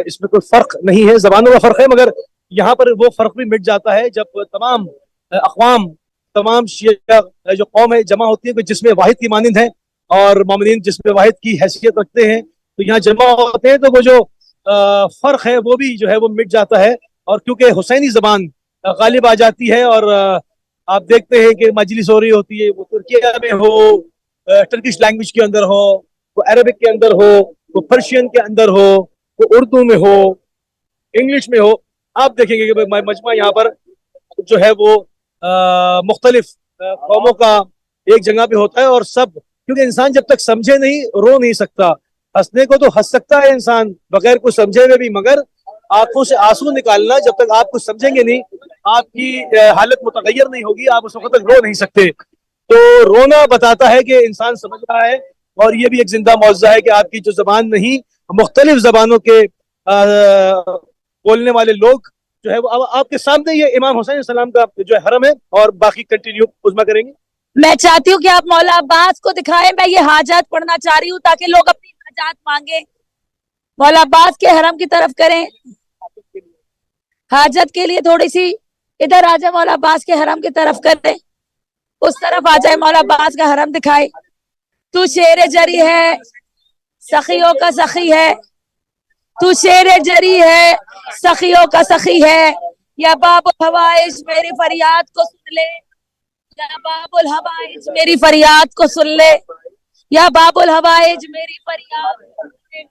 इसमें कोई फर्क नहीं है, जबानों का फर्क है, मगर यहाँ पर वो फर्क भी मिट जाता है जब तमाम अक़वाम, तमाम शिया जो कौम है जमा होती है, कोई जिसमें वाहिद की मानिंद है और मोमिनीन जिसमें वाहिद की हैसियत रखते हैं, तो यहाँ जमा होते हैं तो वो जो फर्क है वो भी जो है वो मिट जाता है। और क्योंकि हुसैनी जबान गालिब आ जाती है और आप देखते हैं कि मजलिस हो रही होती है, वो तुर्किया में हो, टर्किश लैंग्वेज के अंदर हो, वो अरबिक के अंदर हो, वो पर्शियन के अंदर हो, वो उर्दू में हो, इंग्लिश में हो, आप देखेंगे कि मजमा यहाँ पर जो है वो मुख्तलिफ कौमों का एक जगह पे होता है और सब, क्योंकि इंसान जब तक समझे नहीं रो नहीं सकता। हंसने को तो हंस सकता है इंसान बगैर कुछ समझे हुए भी, मगर आंखों से आंसू निकालना जब तक आप कुछ समझेंगे नहीं, आपकी हालत मुतगैर नहीं होगी, आप उस वक्त तक रो नहीं सकते। तो रोना बताता है कि इंसान समझ रहा है और ये भी एक जिंदा मौजज़ा है कि आपकी जो जबान नहीं, मुख्तलिफ जबानों के बोलने वाले लोग जो है वो आपके सामने ये इमाम हुसैन सलाम का जो है हरम है। और बाकी कंटिन्यू उज़्मा करेंगे। मैं चाहती हूँ कि आप मौला अब्बास को दिखाएं। मैं ये हाजात पढ़ना चाह रही हूँ ताकि लोग अपनी हाजात मांगे। मौला अब्बास के हरम की तरफ करें, हाजत के लिए थोड़ी सी इधर आ जाए, मौला अब्बास के हरम की तरफ करें, उस तरफ आ जाए, मौला अब्बास का हरम दिखाए। तू शेर जरी है, सखियों का सखी है, तू शेर जरी है, सखियों का सखी है। या बाबुल हवाइज मेरी फरियाद को सुन ले, या बाबुल हवाइज मेरी फरियाद को सुन ले, या बाबुल हवाइज मेरी फरियाद को सुन ले,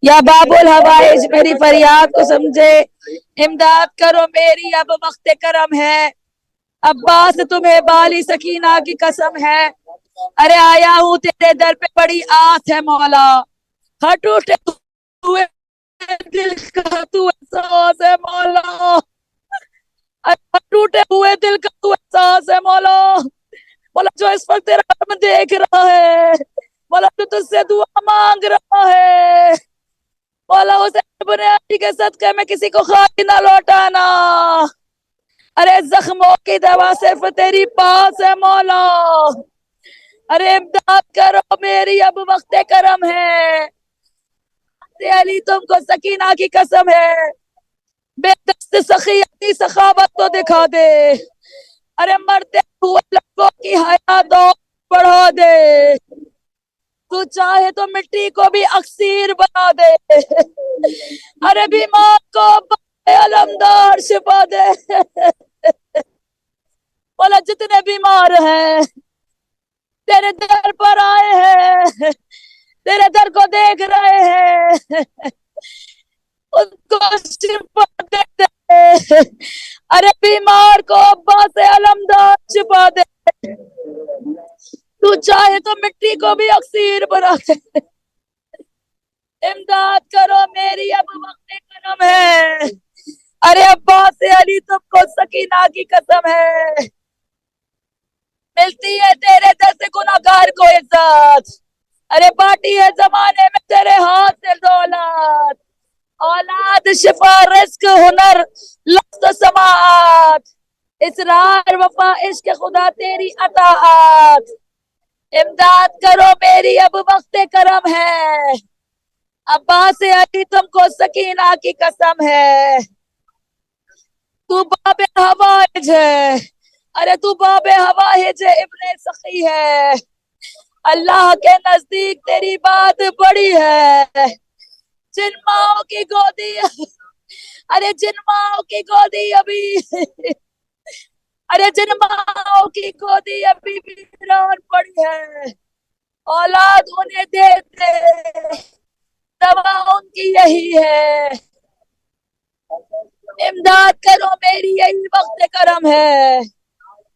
या बाबुल हवाइज मेरी फरियाद को समझे। इमदाद करो मेरी अब वक्त करम है, अब्बास तुम्हें बाली सकीना की कसम है। अरे आया हूँ तेरे दर पे बड़ी आस है मौला, हर टूटे हुए दिल का तू एहसास है मौला, हर टूटे हुए दिल का तू एहसास है मौला। मौला जो इस वक्त तेरा हरम देख रहा है, मौला जो तुझसे दुआ मांग रहा है, मौला उसे बुनियादी के सदके में किसी को खाली ना लौटाना। अरे जख्मों की दवा सिर्फ तेरी पास है मौला। अरे इमदाद करो मेरी अब वक्त करम है, अली तुमको सकीना की कसम है। बेदस्त सखी अपनी सखावत तो दिखा दे, अरे मरते हुए लोगों की हयात और बढ़ा दे। तू चाहे तो मिट्टी को भी अक्सीर बना दे, अरे बीमार को अलमदार शिफा दे। बोला जितने बीमार हैं तेरे दर पर आए हैं, तेरे दर को देख रहे हैं, उनको शिफा दे दे। अरे बीमार को अब्बास अलमदार शिफा दे। तू चाहे तो मिट्टी को भी अक्सीर बना दे। इमदाद करो मेरी अब वक्त करम है, अरे अब्बास अली तुमको सकीना की कसम है। मिलती है तेरे दर से गुनाहगार को इज्जत, अरे बाटी है जमाने में तेरे हाथ से दौलत। औलाद शिफा रिस्क हुनर लफ्ज़ समाअत, इसरार वफा इश्क खुदा तेरी अताअत। इमदाद करो मेरी अब वक्त करम है, अब्बास अली तुमको सकीना की कसम है। तू बाबे हवाइज है, अरे तू बाबे हवाइज इब्ने सखी है। अल्लाह के नजदीक तेरी बात बड़ी है। जिन माओ की गोदी, अरे जिन माओ की गोदी अभी, अरे जिन माओ की गोदी अभी वीरान पड़ी है, औलाद उन्हें दे दे, दवा उनकी यही है। इमदाद करो मेरी यही वक्त करम है,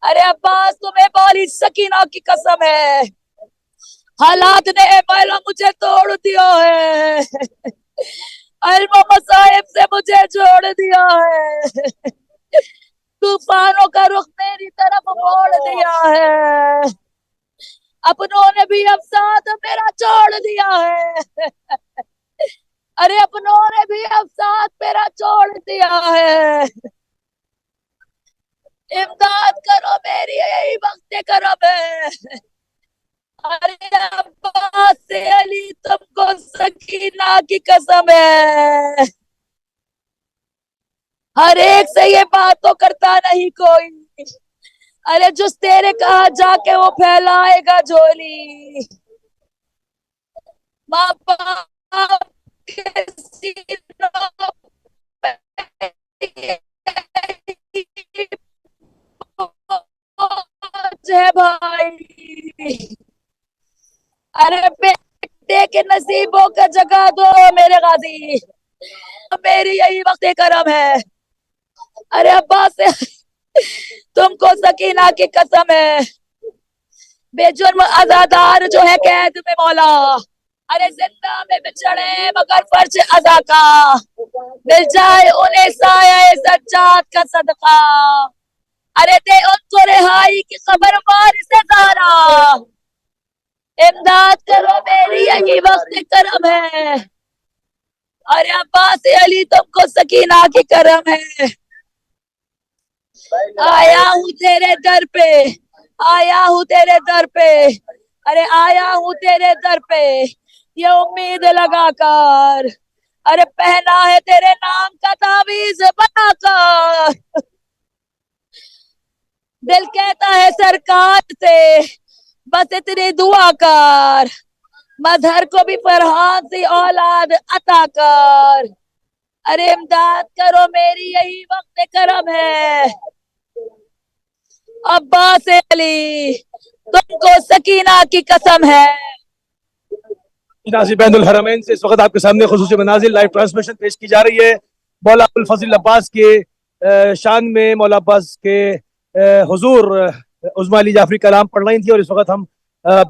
अरे अब्बास तुम्हें बाली सकीना की कसम है। हालात ने मौला मुझे तोड़ दिया है, इल्म मसाइब से मुझे जोड़ दिया है। तूफानों का रुख मेरी तरफ मोड़ दिया है, अपनों ने भी अब साथ मेरा छोड़ दिया है। अरे अपनों ने भी अब साथ मेरा छोड़ दिया है। इमदाद करो मेरी, यही वक्त करम है। अरे अब्बास से अली तुमको सकीना की कसम है। हर एक से ये बात तो करता नहीं कोई। अरे जिस तेरे कहा जाके वो फैलाएगा झोली। माँ बाप के सीनों पे बोझ है भाई। अरे बेटे के नसीबों का जगा दो मेरे गाजी, मेरी यही वक्त करम है। अरे अब्बा से तुमको सकीना की कसम है। बेजुर्म आजादार जो है कैद में मौला, अरे जिंदा में बिछड़े मगर फर्ज अदा का, मिल जाए उन्हें साया सज्जाद का सदका। अरे दे उनको रिहाई की खबर वारिस ज़हरा। इमदाद करो मेरी यही वक्त करम है। अरे अब्बास अली तुमको सकीना की करम है। आया हूँ तेरे दर पे, आया हूँ तेरे दर पे। अरे आया हूँ तेरे दर पे ये उम्मीद लगाकर। अरे पहना है तेरे नाम का तावीज बनाकर। दिल कहता है सरकार से बस इतनी दुआ कर, मजहर को भी फरहान सी औलाद अता कर। अरे इमदाद करो मेरी यही वक्त करम है। अब्बास अली तुमको सकीना की कसम है। नाज़िर बैनुल हरमैन से इस वक्त आपके सामने खुसूसी मनाजिल लाइव ट्रांसमिशन पेश की जा रही है। मौला अबुल फजल अब्बास के शान में मौला अब्बास के हुजूर उज़्मा अली जाफरी कलाम पढ़ रही थी, और इस वक्त हम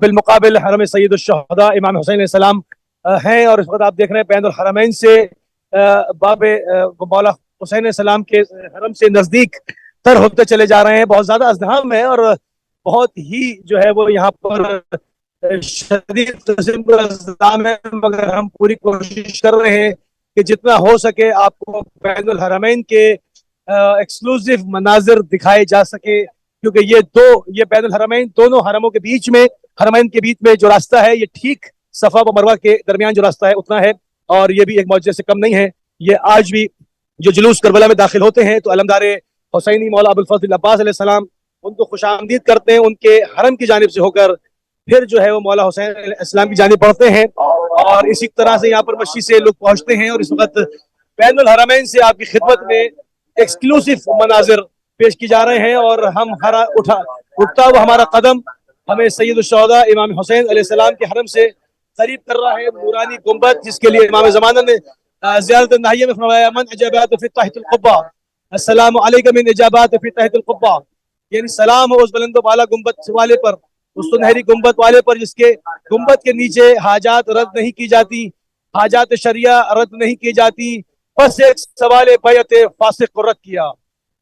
बिलमुकाबिल हरम सैयद शुहदा इमाम हुसैन सलाम हैं। और इस वक्त आप देख रहे हैं बैनुल हरमैन से बाबे मौला हुसैन सलाम के हरम से नजदीक तर होते चले जा रहे हैं। बहुत ज्यादा अज़दहाम है और बहुत ही जो है वो यहाँ पर शदीद किस्म का इंतजाम है, मगर हम पूरी कोशिश कर रहे हैं कि जितना हो सके आपको बैनुल हरमैन के एक्सक्लूसिव मनाजिर दिखाए जा सके, क्योंकि ये बैनुल हरमैन दोनों हरमों के बीच में, हरमैन के बीच में जो रास्ता है ये ठीक सफा व मरवा के दरमियान जो रास्ता है उतना है, और ये भी एक मौजज़े से कम नहीं है। ये आज भी जो जुलूस करबला में दाखिल होते हैं तो अलमदारे हुसैनी मौला अबुल फजल अब्बास अलैहिस्सलाम उनको खुशामदीद करते हैं, उनके हरम की जानिब से होकर फिर जो है वो मौला हुसैन इस्लाम की जानिब बढ़ते हैं, और इसी तरह से यहाँ पर मस्जिद से लोग पहुंचते हैं। और इस वक्त बैनुल हरमैन से आपकी खिदमत में एक्सक्लूसिव मनाजिर पेश की जा रहे हैं, और हम उठता हुआ हमारा कदम हमें सैयद शुहदा इमाम हुसैन अलैहिस्सलाम के हरम से करीब कर रहा है। नूरानी गुंबद जिसके लिए इमाम ज़माना ने ज़ियारत नाहिया में फरमाया मन इजाबात फी तहतिल क़ुब्बा अस्सलामु अलैका मिन इजाबात फी तहतिल क़ुब्बा, यानी सलाम हो उस बुलंद वाला गुंबद वाले पर, उस सुनहरी गुंबद वाले पर जिसके गुंबद के नीचे हाजात रद्द नहीं की जाती, हाजात शरिया रद्द नहीं की जाती। बस एक सवाल बैत फासिक को रद्द किया,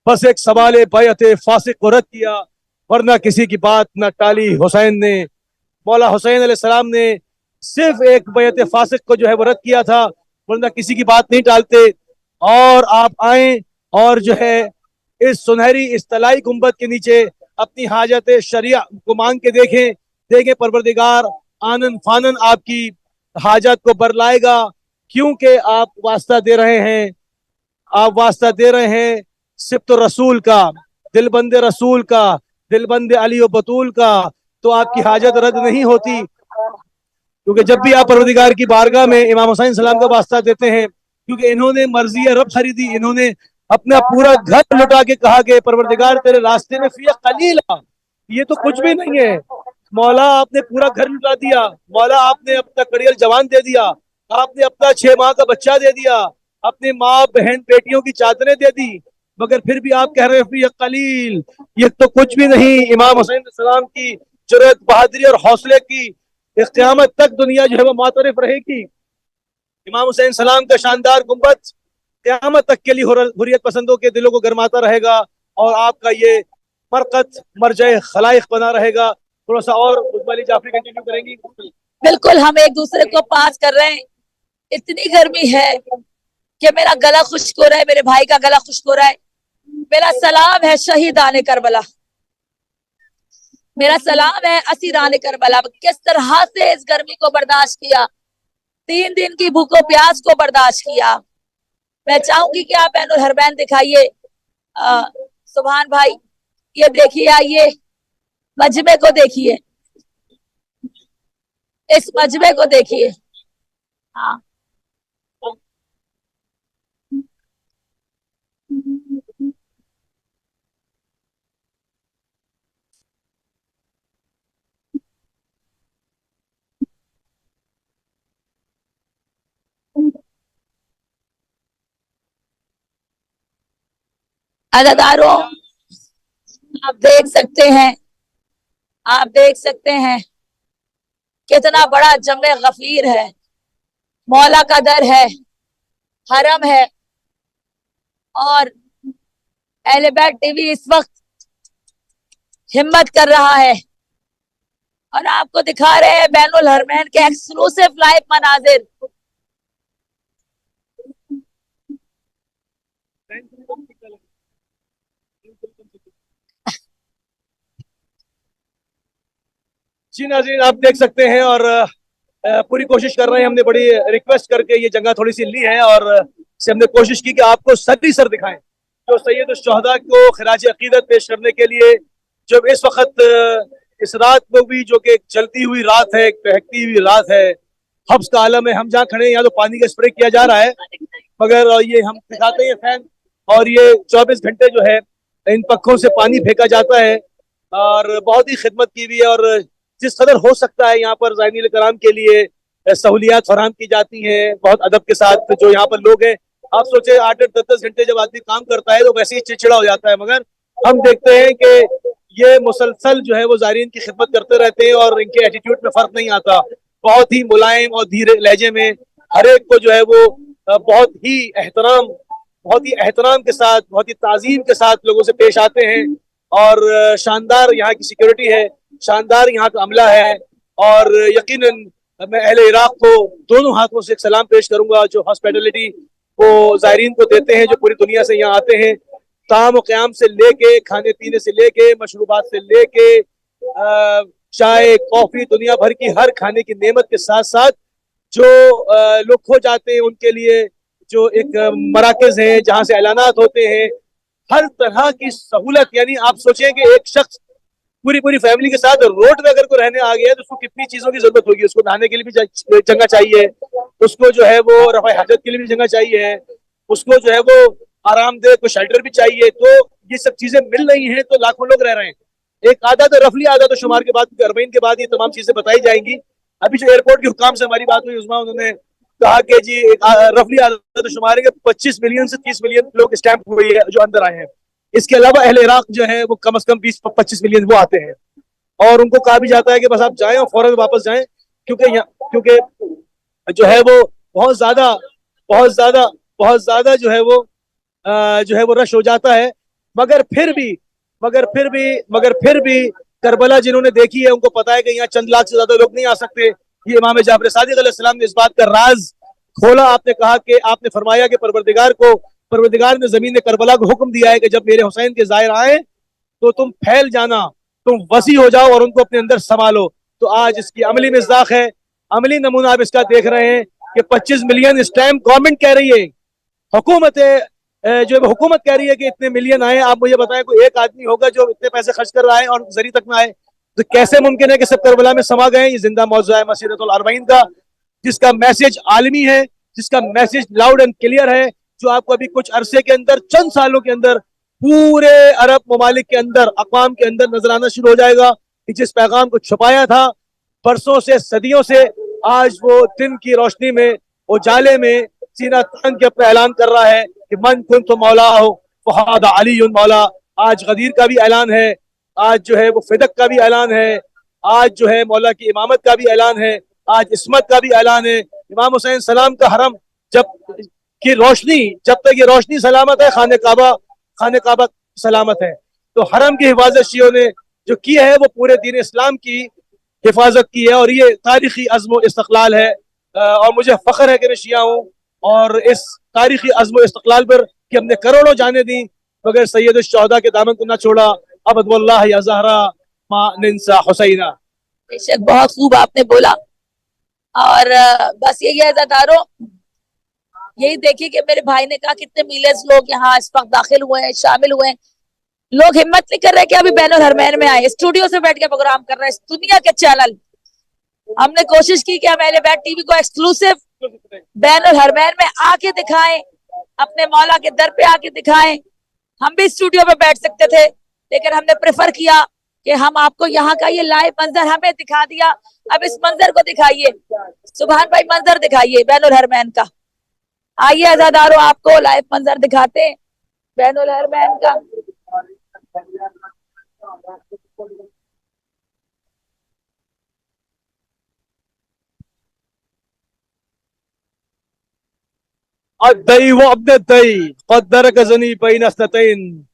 बस एक सवाल बैत फासिक को रद्द किया, वरना किसी की बात न टाली हुसैन ने। मौला हुसैन अलैहिस्सलाम ने सिर्फ एक बैत फासिक को जो है वो रद्द किया था, वरना किसी की बात नहीं टालते। और आप आए और जो है इस सुनहरी इस तलाई गुंबद के नीचे अपनी हाजत शरिया को मांग के देखें परवरदिगार आनन फानन आपकी हाजत को बरलाएगा, क्योंकि आप वास्ता दे रहे हैं, आप वास्ता दे रहे हैं सिफ्त रसूल का, दिलबंद रसूल का, दिलबंद अली व बतूल का, तो आपकी हाजत रद्द नहीं होती। क्योंकि जब भी आप परवरदिगार की बारगाह में इमाम हुसैन सलाम का वास्ता देते हैं, क्योंकि इन्होंने मर्जी रब खरीदी, इन्होंने अपना पूरा घर लुटा के कहा कि परवरदिगार तेरे रास्ते में फिया कलीला, ये तो कुछ भी नहीं है। मौला आपने पूरा घर लुटा दिया, मौला आपने अपना कड़ियल जवान दे दिया, आपने अपना 6 माह का बच्चा दे दिया, अपने माँ बहन बेटियों की चादरें दे दी, मगर फिर भी आप कह रहे हैं फिया कलील, ये तो कुछ भी नहीं। इमाम हुसैन सलाम की जुर्रत, बहादुरी और हौसले की क़यामत तक दुनिया जो है वो मुतरिफ रहेगी। इमाम हुसैन सलाम का शानदार गुंबद क़यामत तक के लिए हुर्रियत पसंदों के दिलों को गरमाता रहेगा, और आपका ये मरकत मरजए खलाइक बना रहेगा। थोड़ा सा और उज़्मा अली जाफरी कंटिन्यू करेंगी। बिल्कुल, हम एक दूसरे को पास कर रहे हैं। इतनी गर्मी है कि मेरा गला खुश्क हो रहा है, मेरे भाई का गला खुश्क हो रहा है। मेरा सलाम है शहीदान करबला, मेरा सलाम है असीरान करबला। किस तरह से इस गर्मी को बर्दाश्त किया, 3 दिन की भूखो प्यास को बर्दाश्त किया। मैं चाहूंगी कि आप बैनुल हरमैन दिखाइए सुभान भाई, ये देखिए, आइए मजमे को देखिए, इस मजमे को देखिए। हाँ, अज़ादारों, आप देख सकते हैं, आप देख सकते हैं कितना बड़ा जमे गफीर है, मौला का दर है, हरम है। और अहले बैत टीवी इस वक्त हिम्मत कर रहा है और आपको दिखा रहे हैं बैनुल हरमैन के एक्सक्लूसिव लाइव मनाजिर। जी नाज़रीन, आप देख सकते हैं और पूरी कोशिश कर रहे हैं, हमने बड़ी रिक्वेस्ट करके ये जगह थोड़ी सी ली है और से हमने कोशिश की कि आपको सर दिखाएं जो सैयद शुहदा को खिराज अकीदत पेश करने के लिए, जब इस वक्त इस रात को भी जो कि जलती हुई रात है, बहकती हुई रात है, हब्स का आलम है। हम जहाँ खड़े हैं यहाँ तो पानी का स्प्रे किया जा रहा है, मगर ये हम दिखाते हैं फैन, और ये 24 घंटे जो है इन पक्खों से पानी फेंका जाता है और बहुत ही खिदमत की हुई है। और जिस कदर हो सकता है यहाँ पर ज़ायरीन कराम के लिए सहूलियात फराहम की जाती हैं बहुत अदब के साथ। जो यहाँ पर लोग हैं, आप सोचे 8-8, 10-10 घंटे जब आदमी काम करता है तो वैसे ही चिड़चिड़ा हो जाता है, मगर हम देखते हैं कि ये मुसलसल जो है वो ज़ायरीन की खिदमत करते रहते हैं और इनके एटीट्यूड में फर्क नहीं आता। बहुत ही मुलायम और धीरे लहजे में हर एक को जो है वो बहुत ही एहतराम के साथ, बहुत ही ताजीम के साथ लोगों से पेश आते हैं। और शानदार यहाँ की सिक्योरिटी है, शानदार यहाँ का अमला है और यकीनन मैं अहले इराक को दोनों हाथों से एक सलाम पेश करूंगा जो हॉस्पिटलिटी वो ज़ायरीन को देते हैं, जो पूरी दुनिया से यहाँ आते हैं। ताम व क़याम से लेके, खाने पीने से लेके, मशरूबात से लेके, चाय कॉफी, दुनिया भर की हर खाने की नेमत के साथ साथ जो लोग खो जाते हैं उनके लिए जो एक मराकज है जहाँ से ऐलानात होते हैं, हर तरह की सहूलत। यानी आप सोचें कि एक शख्स पूरी फैमिली के साथ रोड पे अगर कोई रहने आ गया तो उसको कितनी चीजों की जरूरत होगी। उसको नहाने के लिए भी जगह चाहिए, उसको जो है वो रफ़ा हाजत के लिए भी जगह चाहिए, उसको जो है वो आरामदेह को शेल्टर भी चाहिए। तो ये सब चीजें मिल रही हैं तो लाखों लोग रह रहे हैं। एक आधा तो रफली आधा तो शुमार के बाद, 40 के बाद ये तमाम चीजें बताई जाएंगी। अभी जो एयरपोर्ट के हुकाम से हमारी बात हुई उस्मा, उन्होंने कहा कि जी एक रफली आधा तो शुमार है कि 25 मिलियन से 30 मिलियन लोग स्टैंप हुए हैं जो अंदर आए हैं। इसके अलावा अहले इराक जो है वो कम से कम 20-25 मिलियन वो आते हैं और उनको कहा भी जाता है कि बस आप जाएं और फौरन वापस जाएं, क्योंकि जो है वो बहुत ज्यादा जो है वो रश हो जाता है। मगर फिर भी करबला जिन्होंने देखी है उनको पता है कि यहाँ चंद लाख से ज्यादा लोग नहीं आ सकते। ये इमाम जाफर सादिक अलैहिस्सलाम ने इस बात का राज खोला। आपने कहा कि आपने फरमाया कि परवरदिगार ने जमीन ने करबला को हुक्म दिया है कि जब मेरे हुसैन के ज़ाहिर आए तो तुम फैल जाना, तुम वसी हो जाओ और उनको अपने अंदर संभालो। तो आज इसकी अमली मिज़ाक है, अमली नमूना आप इसका देख रहे हैं कि 25 मिलियन स्टैम्प गवर्नमेंट कह रही है, हुकूमत कह रही है कि इतने मिलियन आए। आप मुझे बताएं कोई एक आदमी होगा जो इतने पैसे खर्च कर रहा है और जरी तक में आए? तो कैसे मुमकिन है कि सब करबला में समा गए? ये जिंदा मौजूद है मसीरतुल अरबईन का, जिसका मैसेज आलमी है, जिसका मैसेज लाउड एंड क्लियर है, जो आपको अभी कुछ अरसे के अंदर, चंद सालों के अंदर पूरे अरब ममालिक के अंदर, अक़वाम के अंदर नजर आना शुरू हो जाएगा कि जिस पैगाम को छुपाया था बरसों से, सदियों से, आज वो दिन की रोशनी में, उजाले में सीना तान के अपना ऐलान कर रहा है कि मन कुन्तु मौला हो फहादा अलीयुन मौला। आज गदीर का भी ऐलान है, आज जो है वो फिदक का भी ऐलान है, आज जो है मौला की इमामत का भी ऐलान है, आज इस्मत का भी ऐलान है। इमाम हुसैन सलाम का हरम जब की रोशनी, जब तक ये रोशनी सलामत है, खाने काबा सलामत है। तो हरम की हिफाजत शियों ने जो की है वो पूरे दीन इस्लाम की हिफाजत की है और ये तारीखी अज़्म इस्तक़लाल है। और मुझे फख्र है कि मैं शिया हूँ और इस तारीखी अज़्म इस्तक़लाल पर कि हमने करोड़ों जाने दी, मगर सैयद शोहदा के दामन को ना छोड़ा। अब वल्लाह या ज़हरा मा निंसा हुसैना। बेशक बहुत खूब आपने बोला। और बस यही है अज़ादारों, यही देखिए कि मेरे भाई ने कहा कितने मिलियंस लोग यहाँ इस वक्त दाखिल हुए हैं, शामिल हुए हैं। लोग हिम्मत नहीं कर रहे कि अभी बैनुल हरमैन में आए, स्टूडियो से बैठ के प्रोग्राम कर रहे हैं। दुनिया के चैनल, हमने कोशिश की कि हम अहले बैत टीवी को एक्सक्लूसिव बैनुल हरमैन में आके दिखाएं, अपने मौला के दर पे आके दिखाएं। हम भी स्टूडियो में बैठ सकते थे, लेकिन हमने प्रेफर किया कि हम आपको यहाँ का ये लाइव मंजर हमें दिखा दिया। अब इस मंजर को दिखाइए, सुभान भाई मंजर दिखाइए बैनुल हरमैन का। आइए अज़ादारों, आपको लाइव मंजर दिखाते हैं बैनुल हरमैन का। अद्दई व अब्दई क़द्दरक ज़नी बैन अस्नतैन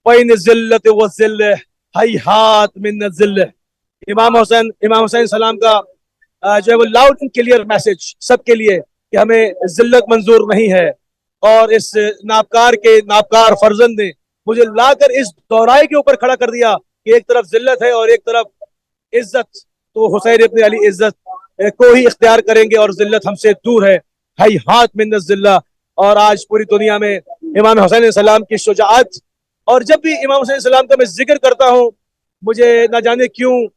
बैन ज़िल्लत व ज़िल्ल हैहात मिन ज़िल्ल। इमाम हुसैन सलाम का जो है वो लाउड एंड क्लियर मैसेज सबके लिए कि हमें जिल्लत मंजूर नहीं है। और इस नापकार के नापकार फर्जंद ने मुझे लाकर इस दोहराए के ऊपर खड़ा कर दिया कि एक तरफ जिल्लत है और एक तरफ इज्जत। तो हुसैन इब्न अली इज्जत को ही इख्तियार करेंगे और जिल्लत हमसे दूर है। हैहात मिन ज़िल्ला। और आज पूरी दुनिया में इमाम हुसैन सलाम की शुजाअत, और जब भी इमाम हुसैन सलाम का मैं जिक्र करता हूँ, मुझे ना जाने क्यों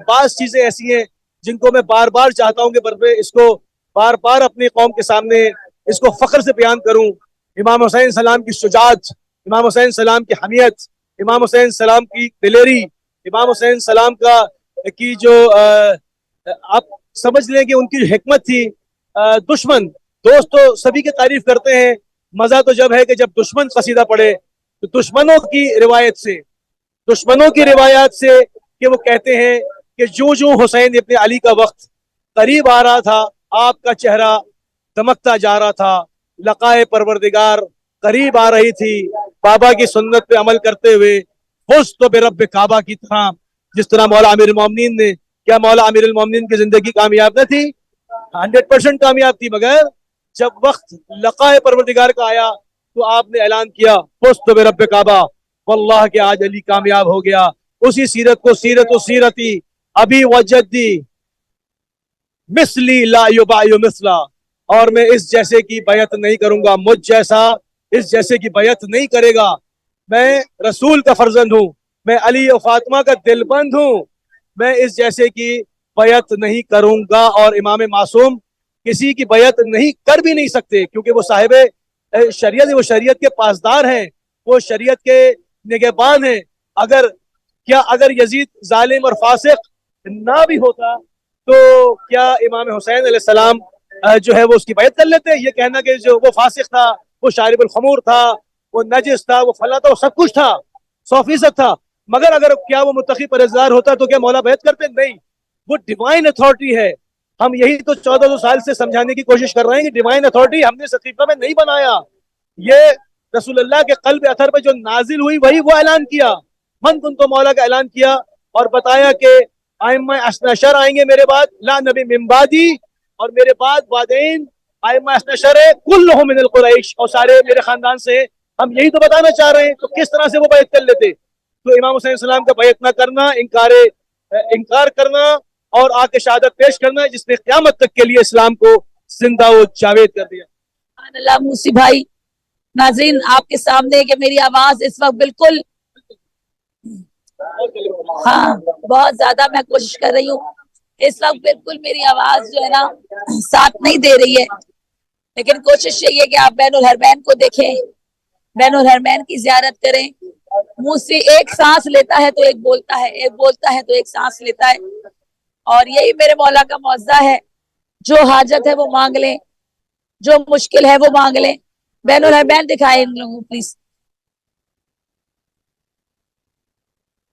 बाज़ चीजें ऐसी हैं जिनको मैं बार बार चाहता हूँ कि मैं इसको बार बार अपनी कौम के सामने इसको फख्र से बयान करूं। इमाम हुसैन सलाम की शुजाअत, इमाम हुसैन सलाम की हमियत, इमाम हुसैन सलाम की दिलेरी, इमाम हुसैन सलाम का की जो आप समझ लें कि उनकी हिकमत थी। दुश्मन दोस्त तो सभी की तारीफ करते हैं, मजा तो जब है कि जब दुश्मन कसीदा पढ़े। तो दुश्मनों की रिवायत से कि वो कहते हैं कि जो हुसैन इब्न अली का वक्त करीब आ रहा था, आपका चेहरा दमकता जा रहा था, लकाए परवरदिगार करीब आ रही थी, बाबा की सुन्नत पे अमल करते हुए खुश तो बेरब काबा की तरह। जिस तरह मौला अमीरुल मोमिनीन ने, क्या मौला अमीरुल मोमिनीन की जिंदगी कामयाब न थी? 100% कामयाब थी, मगर जब वक्त लकाए परवरदिगार का आया तो आपने ऐलान किया खुश तो बेरब काबा, वल्लाह के आज अली कामयाब हो गया। उसी सीरत को सीरती अभी वजदी मिसली ला युबायु मिसला। और मैं इस जैसे की बैत नहीं करूंगा, मुझ जैसा इस जैसे की बैत नहीं करेगा। मैं रसूल का फर्जंद हूँ, मैं अली और फातिमा का दिलबंद हूँ, मैं इस जैसे की बैत नहीं करूंगा। और इमाम मासूम किसी की बैत नहीं कर भी नहीं सकते, क्योंकि वो साहिब शरीयत, वो शरीयत के पासदार हैं, वो शरीयत के निगहबान हैं। अगर यजीद जालिम और फासिक ना भी होता तो क्या इमाम हुसैन अलैहिस्सलाम जो है वो उसकी बैत कर लेते? ये कहना कि जो वो फासिक था, वो शारिबुल खमूर था, वो नजिस था, वो फला था, वो सब कुछ था, 100% था, मगर अगर क्या वो मुत्तकी परहेज़गार होता तो क्या मौला बैत करते? नहीं, वो डिवाइन अथॉरिटी है। हम यही तो 1400 साल से समझाने की कोशिश कर रहे हैं कि डिवाइन अथॉरिटी हमने सकीफा में नहीं बनाया, ये रसूलुल्लाह के कल्ब अथर पे जो नाजिल हुई वही वो ऐलान किया। मन कुन तो मौला का ऐलान किया और बताया कि आइम्मा असनशर आएंगे मेरे बाद, ला नबी मिन बादी, और मेरे बाद वादैन आइम्मा असनशर है कुल्लुहुम मिनल कुरैश, और सारे मेरे खानदान से। हम यही तो बताना चाह रहे हैं, तो किस तरह से वो बैत कर लेते? तो इमाम हुसैन सलाम का बैत ना करना, इनकार करना और आके शहादत पेश करना, जिसने क़यामत तक के लिए इस्लाम को जिंदा व जावेद कर दिया। अल्लाह मूसी भाई, नाज़रीन आपके सामने कि मेरी आवाज इस वक्त बिल्कुल, हाँ बहुत ज्यादा मैं कोशिश कर रही हूँ, इस वक्त बिल्कुल मेरी आवाज जो है ना साथ नहीं दे रही है, लेकिन कोशिश यही है कि आप बैनुल हरमैन को देखें, बैनुल हरमैन की ज़ियारत करें। मुंह से एक सांस लेता है तो एक बोलता है, एक बोलता है तो एक सांस लेता है, और यही मेरे मौला का मौज़ा है। जो हाजत है वो मांग लें, जो मुश्किल है वो मांग लें। बैनुल हरमैन दिखाएं इन लोगों को प्लीज।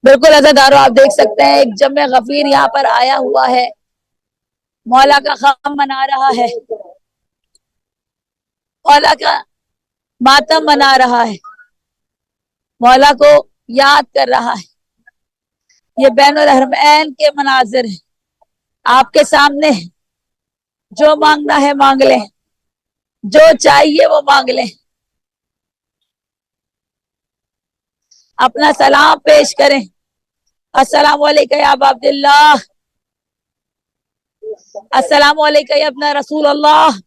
बिल्कुल अज़ादारों, आप देख सकते हैं एक जम्मे गफीर यहाँ पर आया हुआ है, मौला का खाम मना रहा है, मौला का मातम मना रहा है, मौला को याद कर रहा है। ये बैनुल हरमैन के मनाजिर है आपके सामने। जो मांगना है मांग लें, जो चाहिए वो मांग लें। अपना सलाम पेश करें। अस्सलाम वालेकुम या अबा अब्दुल्लाह, अस्सलाम वालेकुम या इब्न रसूल अल्लाह।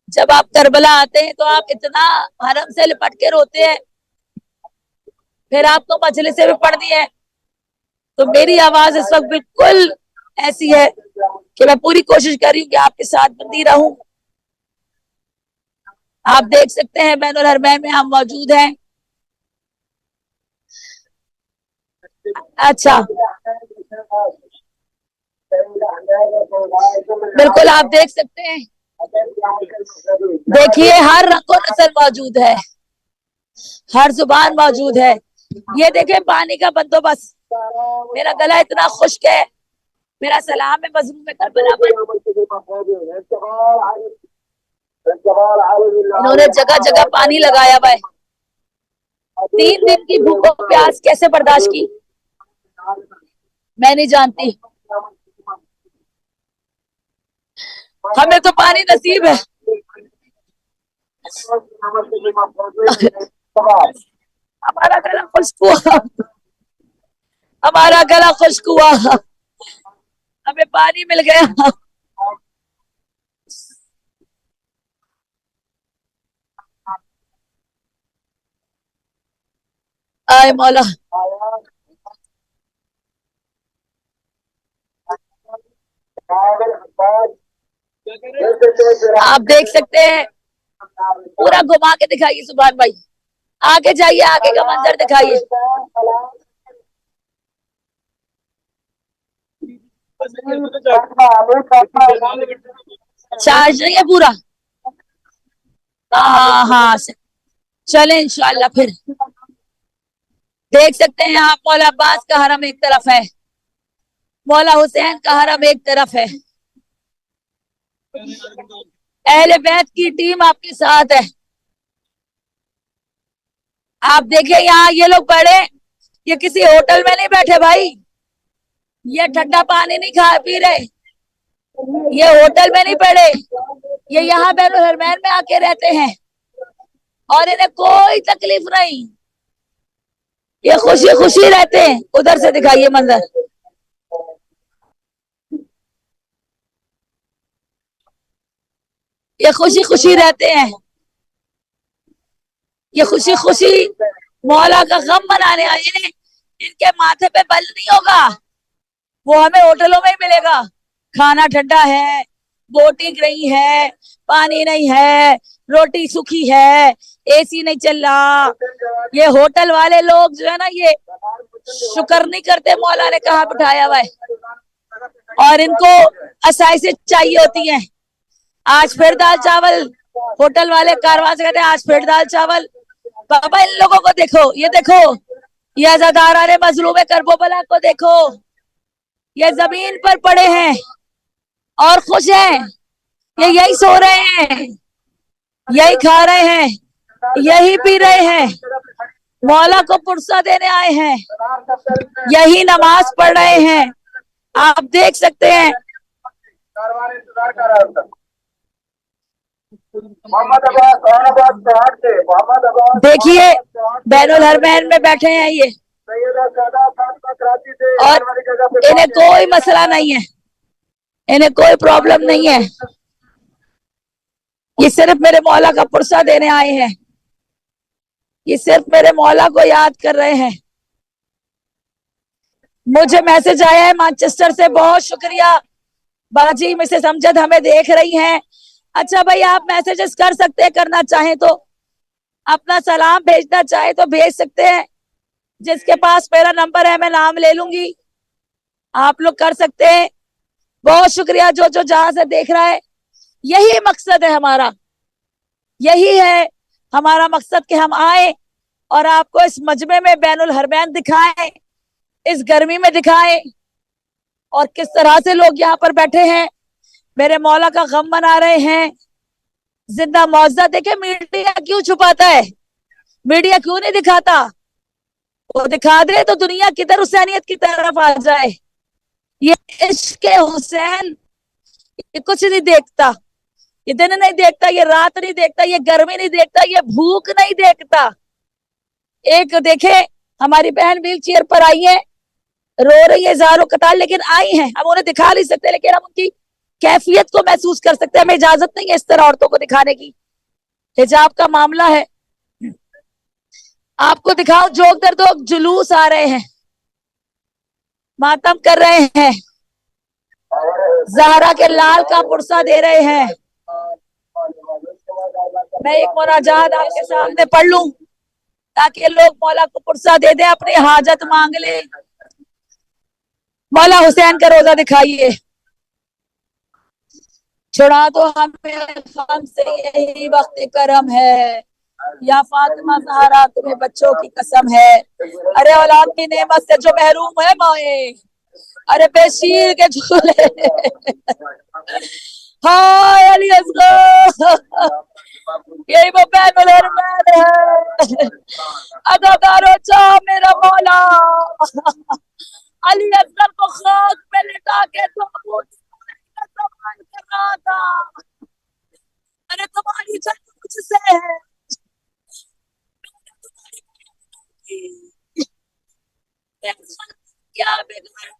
जब आप करबला आते हैं तो आप इतना हरम से लिपट के रोते हैं, फिर आपको मजलिस से भी पढ़नी है। तो मेरी आवाज इस वक्त बिल्कुल ऐसी है कि मैं पूरी कोशिश कर रही हूँ कि आपके साथ बंदी रहूं। आप देख सकते हैं बैनुल हरमैन में हम मौजूद हैं। अच्छा, बिल्कुल आप देख सकते हैं, देखिए हर रंग व नस्ल मौजूद है, हर जुबान मौजूद है। ये देखें पानी का बंदोबस्त। मेरा गला इतना खुश्क है, मेरा सलाम है मजलूम में करबला पर। इन्होंने जगह जगह पानी लगाया हुआ है। 3 दिन की भूख और प्यास कैसे बर्दाश्त की मैं नहीं जानती। हमें तो पानी नसीब है। हमारा गला खुश्क हुआ, हमारा गला खुश्क हुआ, हमें पानी मिल गया। आए मौला, आप देख सकते हैं, पूरा घुमा के दिखाइए सुभान भाई, आगे जाइए, आगे का मंजर दिखाइए। चार्ज नहीं है पूरा? हाँ, चले इंशाल्लाह। फिर देख सकते हैं आप, मौला अब्बास का हरम एक तरफ है, मौला हुसैन का हरम एक तरफ है। अहले बैत की टीम आपके साथ है। आप देखें यहाँ ये लोग बैठे, ये किसी होटल में नहीं बैठे भाई, ये ठंडा पानी नहीं खा पी रहे, ये होटल में नहीं बैठे, ये यहाँ बैनुल हरमैन में आके रहते हैं और इन्हें कोई तकलीफ नहीं, ये खुशी खुशी रहते हैं। उधर से दिखाइए मंजर, ये खुशी खुशी रहते हैं, ये खुशी खुशी मौला का गम मनाने आए हैं। इनके माथे पे बल नहीं होगा, वो हमें होटलों में ही मिलेगा। खाना ठंडा है, बोटिंग नहीं है, पानी नहीं है, रोटी सूखी है, एसी नहीं चल रहा। ये होटल वाले लोग जो है ना, ये शुक्र नहीं करते मौला ने कहाँ बिठाया हुआ है, और इनको असाइशें चाहिए होती हैं। आज फिर दाल चावल, होटल वाले कारवां से कहते हैं आज फिर दाल चावल। बाबा इन लोगों को देखो, ये देखो, ये अज़ादारान मजलूम करबला को देखो, ये जमीन पर पड़े हैं और खुश हैं, ये यही सो रहे हैं, यही खा रहे हैं, यही पी रहे हैं, मौला को पुरसा देने आए हैं, यही नमाज पढ़ रहे हैं। आप देख सकते हैं, देखिए बैनुल हरमैन में बैठे हैं ये, और इन्हें कोई मसला नहीं है, इन्हें कोई प्रॉब्लम नहीं है, ये सिर्फ मेरे मौला का पुरसा देने आए हैं, ये सिर्फ मेरे मौला को याद कर रहे हैं। मुझे मैसेज आया है मैनचेस्टर से, बहुत शुक्रिया बाजी, मिसेस अमजद हमें देख रही हैं। अच्छा भाई, आप मैसेजेस कर सकते हैं, करना चाहें तो, अपना सलाम भेजना चाहे तो भेज सकते हैं। जिसके पास मेरा नंबर है मैं नाम ले लूंगी, आप लोग कर सकते हैं। बहुत शुक्रिया जो जो जहां से देख रहा है। यही मकसद है हमारा, यही है हमारा मकसद कि हम आए और आपको इस मजमे में बैनुल हरमैन दिखाएं, इस गर्मी में दिखाएं, और किस तरह से लोग यहाँ पर बैठे हैं, मेरे मौला का गम मना रहे हैं। जिंदा मौजूदा देखे, मीडिया क्यों छुपाता है, मीडिया क्यों नहीं दिखाता? वो दिखा दे तो दुनिया किधर हुसैनियत की तरफ आ जाए। ये इश्क हुसैन ये कुछ नहीं देखता, ये दिन नहीं देखता, ये रात नहीं देखता, ये गर्मी नहीं देखता, ये भूख नहीं देखता। एक देखे हमारी बहन व्हील चेयर पर आई है, रो रही है ज़ारो कतार, लेकिन आई है। हम उन्हें दिखा नहीं सकते, लेकिन हम उनकी कैफियत को महसूस कर सकते हैं। हमें इजाजत नहीं है इस तरह औरतों को दिखाने की। हिजाब का मामला है। आपको दिखाओ, जोक दर जोक जुलूस आ रहे हैं, मातम कर रहे हैं, ज़हरा के लाल का पुरसा दे रहे हैं। मैं एक मुनाजात आपके सामने पढ़ लूं ताकि लोग मौला को पुरसा दे दे, अपनी हाजत मांग ले। मौला हुसैन का रोजा दिखाइए, छुड़ा तो हमें गम से यही वक्त करम है, या फातिमा ज़हरा तुम्हें बच्चों की कसम है। अरे औलाद की नेमत से जो महरूम है माए, अरे बेशीर के झूले। हाय अली असगर, यही वो बैनुल रहमान है, अदादारो चाह मेरा मौला। अली असगर को खाक पे लिटा के ताबूत का सामान कर रहा था। अरे तुम्हारी जन्म मुझसे है, क्या बिगाड़ा।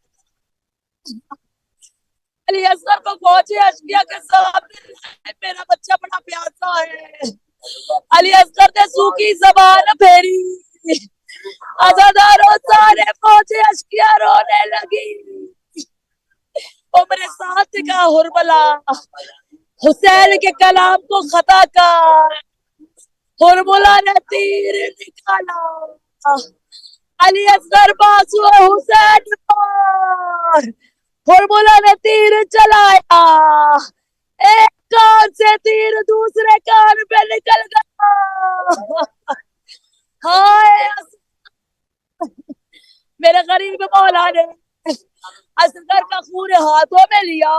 अली असगर को फौजी अशकिया के सामने मेरा बच्चा बड़ा प्यासा है। अली असगर ने सूखी जबान फेरी, अज़ादारों सारे फौजी अशकिया रोने लगी। उम्र साथ का हुरबला, हुसैन के कलाम को खता कर हुरबला ने तीर निकाला। अली असगर बासु हुसैन पर हुरबला ने तीर चलाया, एक कान से तीर दूसरे कान पे निकल गया। हाय मेरे गरीब मौला ने असगर का खून हाथों में लिया,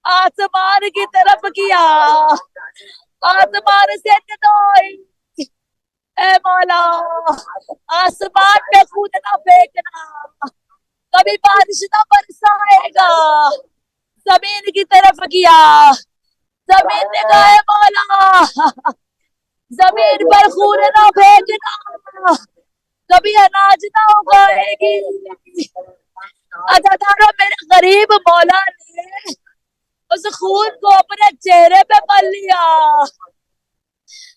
आसमान की तरफ किया, आसमान से निदाई, ए मौला आसमान पे खून ना फेंकना, कभी बारिश ना बरसाएगा। जमीन की तरफ किया, जमीन ने कहा है मौला जमीन पर खून ना फेंकना, कभी अनाज ना उगाएगी। अदादारों मेरे गरीब मौला ने उस खून को अपने चेहरे पे मल लिया।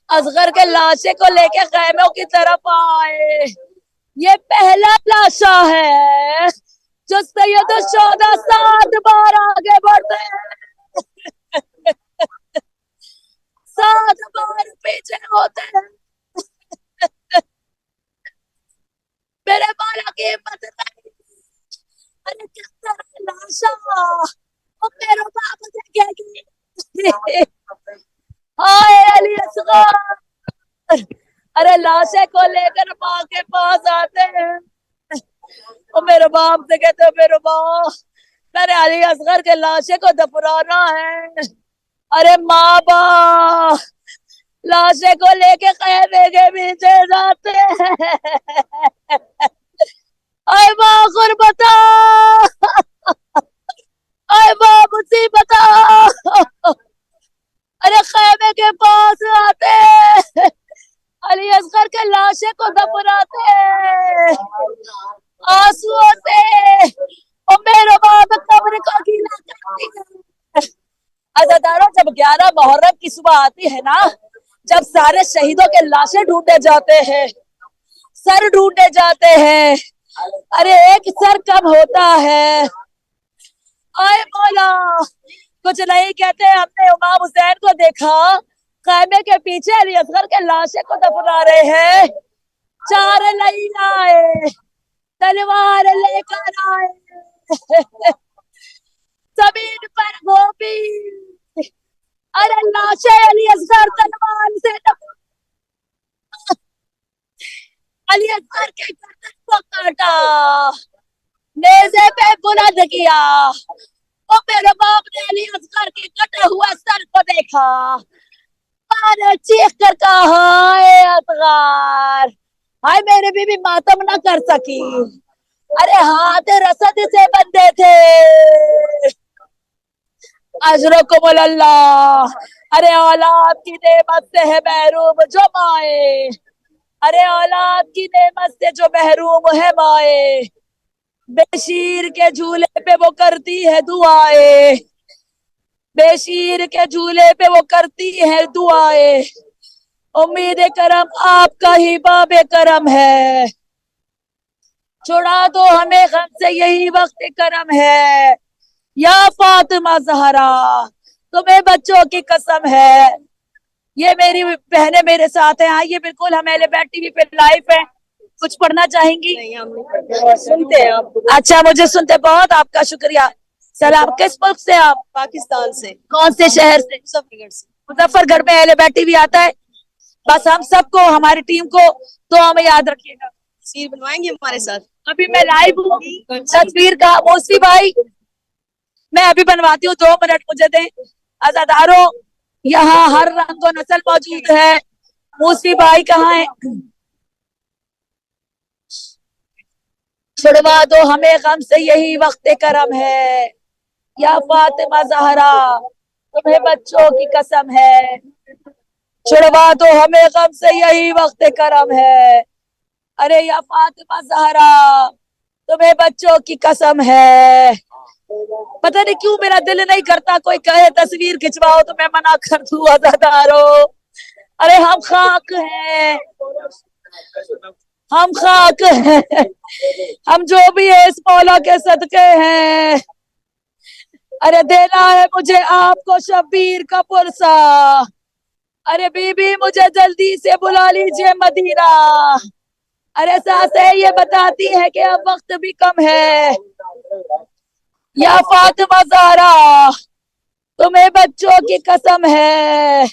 असगर के लाशे को लेके खैमों की तरफ आए। ये पहला लाशा है जो सैयद शोदा 7 बार आगे बढ़ते हैं, 7 बार पीछे होते हैं। मेरे मौला की हिम्मत नहीं। अरे किस तरह लाशा वो मेरे बाप देखेगी। हाय अली असगर, अरे लाशे को लेकर माँ के पास आते हैं। वो मेरे बाप से कहते मेरे बाप, मैंने अली असगर के लाशे को दफनाना है। अरे माँ बाप लाशे को लेके खैमे के पीछे जाते हैं। आए माँ गुरबता, आए माँ मुसीबता, अरे खैमे के पास आते, अली असगर के लाशे को दफनाते, आंसुओं से और मेरे बाप कब्र को गीला करती है। अज़ादारों जब 11 मुहर्रम की सुबह आती है ना, जब सारे शहीदों के लाशें ढूंढे जाते हैं, सर ढूंढे जाते हैं, अरे एक सर कब होता है। आए मौला कुछ नहीं कहते, हमने इमाम हुसैन को देखा खैमे के पीछे अली असगर के लाशे को दफना रहे हैं। 4 लैला आए, तलवार लेकर आए, जमीन पर गोभी, अरे लाशे अली असगर तलवार से अली असगर के गर्दन को काटा, नेज़े पे बुलंद किया। और मेरे बाप ने अली असगर के कटे हुए सर को देखा, मैंने चीख कर कहा हाय असगर, हाय मेरी बीबी मातम ना कर सकी। अरे हाथ रसद से बंधे थे, अजरकुमुल अल्लाह। अरे औलाद की नेमत से है महरूम जो माए, अरे औलाद की नेमत से जो महरूम है माए, बेशीर के झूले पे वो करती है दुआएं, बेशीर के झूले पे वो करती है दुआएं। उम्मीद करम आपका ही बाबे करम है, छुड़ा दो हमें गम से यही वक्त करम है। या फातिमा जहरा, तुम्हें बच्चों की कसम है। ये मेरी बहनें मेरे साथ हैं। आइए, बिल्कुल हम एलिबेट टीवी पे लाइव हैं। कुछ पढ़ना चाहेंगी? सुनते हैं आप। अच्छा, मुझे सुनते, बहुत आपका शुक्रिया। सलाम। किस मुल्क से आप? पाकिस्तान से। कौन से शहर से? मुजफ्फरगढ़ से। मुजफ्फरगढ़ में एलिबेट टीवी आता है। बस हम सबको, हमारी टीम को दुआ में याद रखिएगा। तस्वीर बनवाएंगे हमारे साथ? अभी मैं लाइव हूँ, तस्वीर का मौसी भाई, मैं अभी बनवाती हूँ, 2 मिनट मुझे दें। अज़ादारों, यहाँ हर रंग और नस्ल मौजूद है। मौसी भाई कहाँ है? छुड़वा दो हमें गम से यही वक्त करम है। या फातिमा जहरा, तुम्हें बच्चों की कसम है। छुड़वा दो हमें गम से यही वक्त करम है। अरे या फातिमा जहरा, तुम्हें बच्चों की कसम है। पता नहीं क्यों मेरा दिल नहीं करता कोई कहे तस्वीर खिंचवाओ तो मैं मना कर दूं। अज़ादारों, अरे हम खाक हैं, हम खाक हैं, हम जो भी है इस मौला के सदके हैं। अरे देना है मुझे आपको शब्बीर का पुरसा। अरे बीबी, मुझे जल्दी से बुला लीजिए मदीना। अरे सासें ये बताती है कि अब वक्त भी कम है। या फातिमा ज़हरा, तुम्हें बच्चों की कसम है।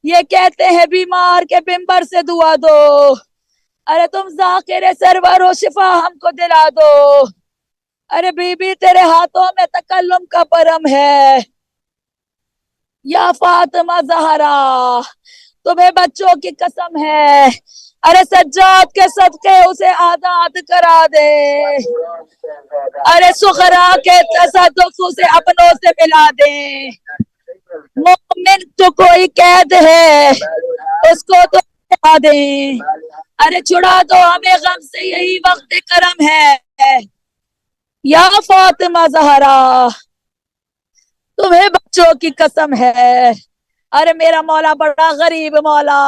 ये कहते हैं बीमार के बिंबर से दुआ दो। अरे तुम ज़ाकिर सरवर हो, शिफा हमको दिला दो। अरे बीबी, तेरे हाथों में तकल्लुम का परम है। या फातिमा ज़हरा, तुम्हें बच्चों की कसम है। अरे सज्जाद के सदके उसे आजाद करा दे। अरे सुखरा के तसद्दुक उसे अपनों से मिला दे। मोमिन तो कोई कैद है, उसको तो छुड़ा दे। अरे छुड़ा दो हमें गम से यही वक्त करम है। या फातिमा ज़हरा, तुम्हें बच्चों की कसम है। अरे मेरा मौला बड़ा गरीब मौला।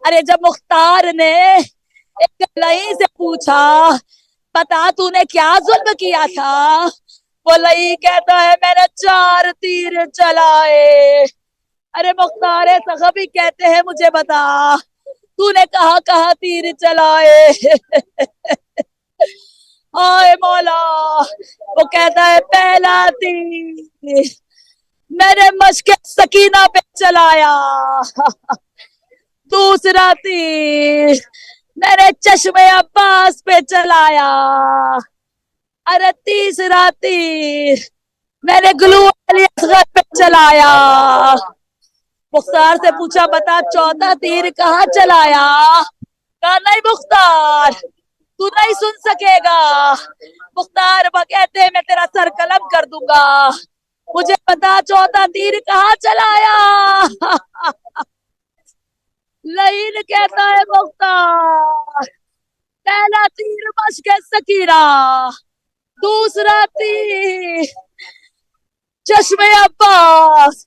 अरे जब मुख्तार ने एक लई से पूछा, बता तूने क्या जुल्म किया था, वो लई कहता है मैंने 4 तीर चलाए। अरे मुख्तार सखबी कहते हैं मुझे बता, तूने कहा कहा तीर चलाए। हाय मौला, वो कहता है पहला तीर मैंने मश्क सकीना पे चलाया, दूसरा तीर मैंने चश्मे अब्बास पे चलाया, अरे तीसरा तीर मैंने गुलू अली असगर पे चलाया। मुख्तार से पूछा बता 4था तीर कहाँ चलाया? कहा नहीं मुख्तार, तू नहीं सुन सकेगा। मुख्तार कहते हैं मैं तेरा सर कलम कर दूंगा, मुझे पता 4था तीर कहाँ चलाया। लईन कहता है मुख्तार पहला तीर मश्क सकीना, दूसरा तीर चश्मे अब्बास,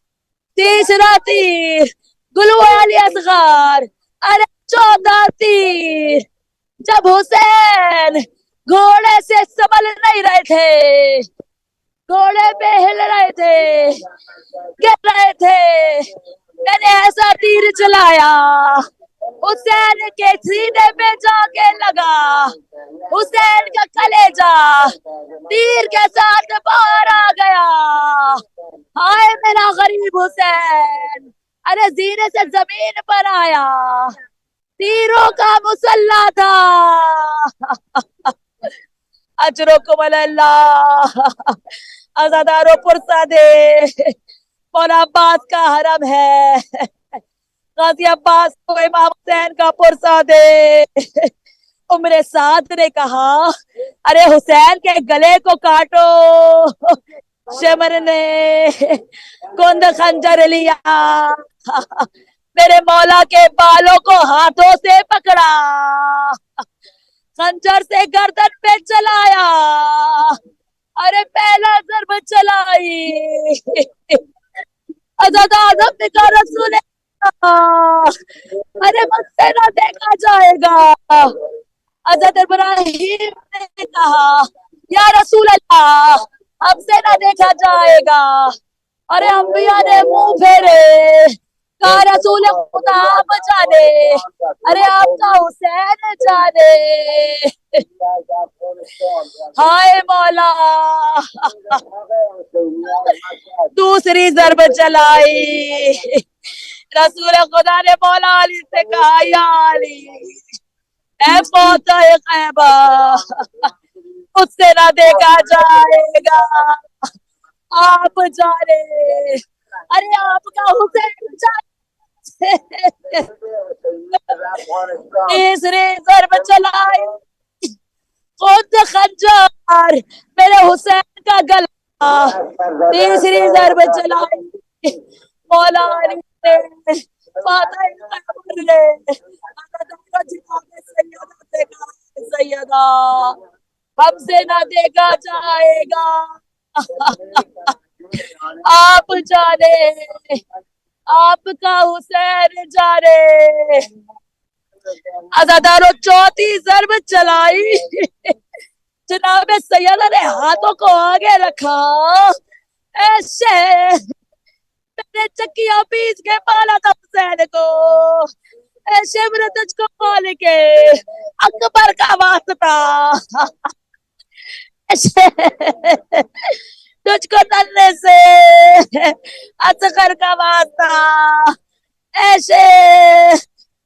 तीसरा तीर गुलू अली असगर, अरे 4था तीर जब हुसैन घोड़े से संभल नहीं रहे थे, घोड़े पे हिल रहे थे, गिर रहे थे, मैंने ऐसा तीर चलाया हुसैन के सीने पे जाके लगा, हुसैन का कलेजा तीर के साथ बाहर आ गया। हाय मेरा गरीब हुसैन, अरे जीने से जमीन पर आया, तीरों का मुसल्ला था। अजरुकुम अल्लाह। अज़ादारों पुरसा दे, मौला अब्बास का हरम है, गाजी अब्बास को इमाम हुसैन का पुरसा दे। उम्र साद ने कहा अरे हुसैन के गले को काटो, शमर ने कुंद खंजर लिया, मेरे मौला के बालों को हाथों से पकड़ा, खंजर से गर्दन पे चलाया, अरे पहला ज़र्ब चलाई, हज़रत आज़म ने कहा रसूल अल्लाह, अरे मुझसे ना देखा जाएगा। हज़रत इब्राहीम ने कहा या रसूल अल्लाह, हमसे ना देखा जाएगा। अरे अंबिया ने मुंह फेरे, कहा रसूल खुदा आप जाने, अरे आपका हुसैन जाने। हाय मौला, दूसरी ज़र्ब चलाई, रसूल खुदा ने मौला अली से कहा या अली, ऐ फौता ख़ैबा, उससे ना देखा जाएगा, आप जाने, अरे आपका हुसैन जाने। तीसरी ज़र्ब चलाई, खुद खंजर, मेरे हुसैन का गला, तीसरी ज़र्ब चलाई, मौला अली ने फातिमा ने सैयदा, हमसे ना देखा जाएगा, आप जाने, आपका हुसैन जाने। अज़ादारों चौथी ज़र्ब चलाई, जनाब सैयदा ने हाथों को आगे रखा, ऐसे मैंने चक्कियां पीस के पाला था हुसैन को, ऐसे मेरे तुझको खोल के अकबर का वास्ता, ऐसे तुझको तलने से असगर का वास्ता, ऐसे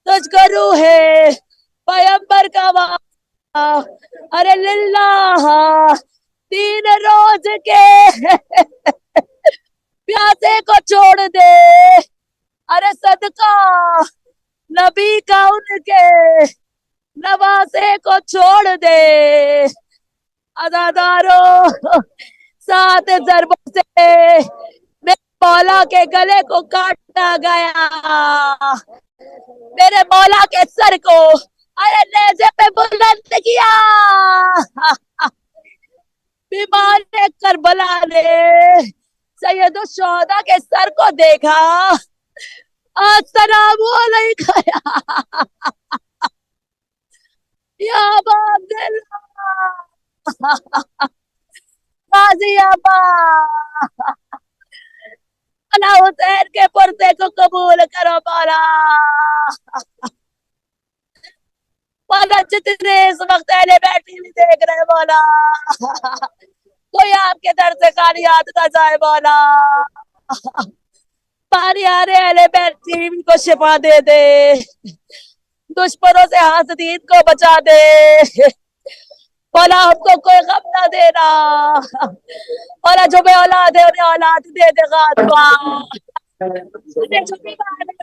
तुझको रूहे पैगंबर का वास्ता, अरे लिल्लाह 3 रोज के प्यासे को छोड़ दे, अरे सदका नबी का उनके नवासे को छोड़ दे। अज़ादारों 7 ज़र्बों से मेरे मौला के गले को काटा गया, मेरे मौला के सर को अरे नेज़े पे बुलंद किया। बीमार करबला ने सैयदो शोहदा के सर को देखा, अस्सलामु अलैका या अबा अब्दुल्लाह, गाजियाबाद, मौला हुसैन के पुरसे को कबूल करो मौला। मौला जितने इस वक्त अहले बैठी भी देख रहे मौला, कोई आपके दर से खाली हाथ ना जाए मौला, पानी आ रहे अहले बैठी को शिफा दे दे, दुश्मनों से हासदीन को बचा दे मौला, हमको कोई गम ना देना मौला, जो मैं औलाद है उन्हें औलाद दे दे गादवा, जो बीमार है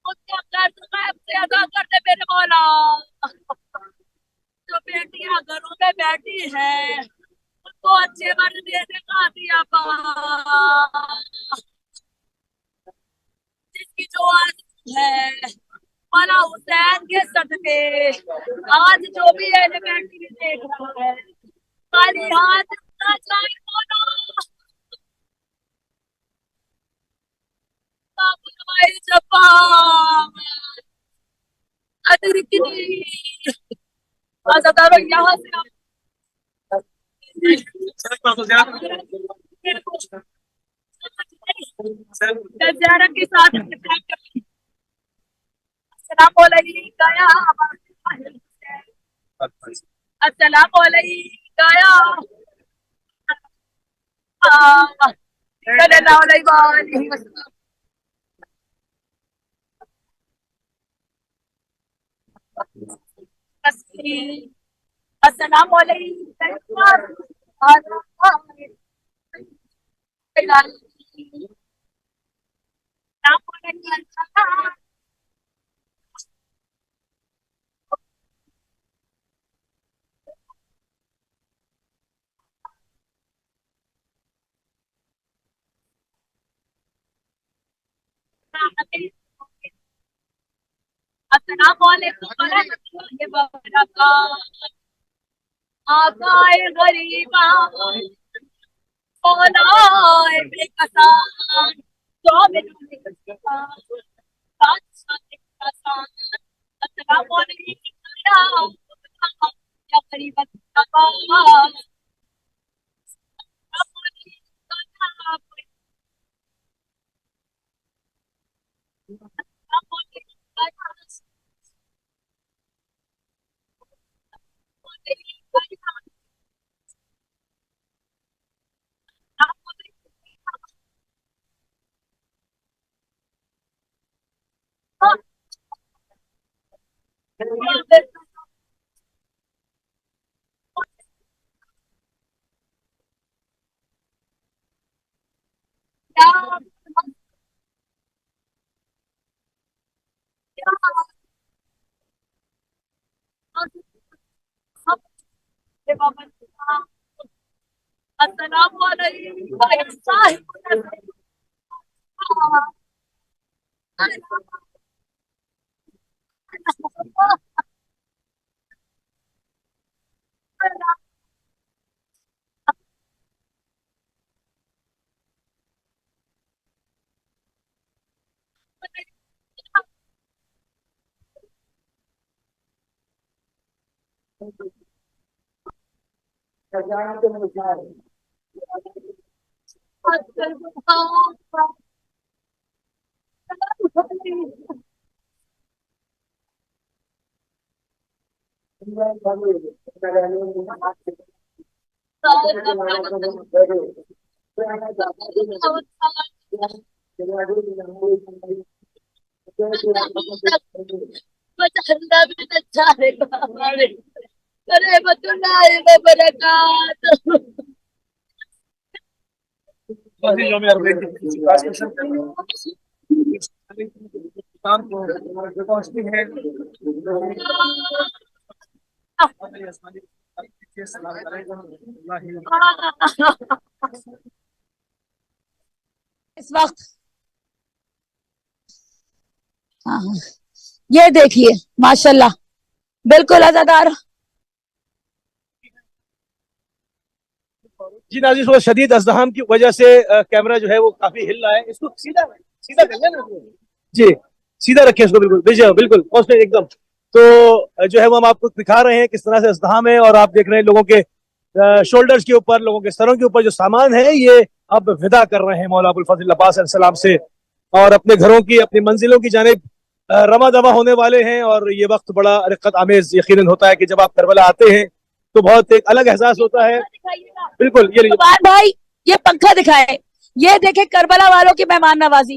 उसका कर्ज गैब से अदा कर दे मेरे मौला। जो बेटियां घरों में बैठी है उनको अच्छे वर दे दे गाजियाबा, जिसकी जो आज है मौला हुसैन के सदके आज जो भी एलिमेंट भी देख रहा है खाली हाथ ना जाए मौला, यहाँ से ज़ियारत के साथ अस्सलाम वालेकुम या अस्सलाम वालेकुम या सल्लल्लाहु अलैहि वसल्लम। अस्सलाम वालेकुम। आकाए गरीबा मौलाए बेकसान जो या गरीबत इस वक्त ये देखिए माशाल्लाह बिल्कुल अज़ादार। जी नाज़रीन, थोड़ा शदीद अज़दहाम की वजह से कैमरा जो है वो काफी हिल रहा है। इसको सीधा सीधा कर लेना जी, सीधा रखें इसको, बिल्कुल बिल्कुल पॉजिटिव एकदम। तो जो है वो हम आपको दिखा रहे हैं किस तरह से अज़दहाम है, और आप देख रहे हैं लोगों के शोल्डर्स के ऊपर, लोगों के सरों के ऊपर जो सामान है ये अब विदा कर रहे हैं मौला अबुल फजल अब्बास अलैहिस्सलाम से, और अपने घरों की, अपनी मंजिलों की जानिब रमा दवा होने वाले हैं। और ये वक्त बड़ा रिक्कत आमेज यकीनन होता है कि जब आप करबला आते हैं तो बहुत एक अलग एहसास होता है। बिल्कुल, ये भाई ये पंखा दिखाए, ये देखे करबला वालों की मेहमान नवाजी।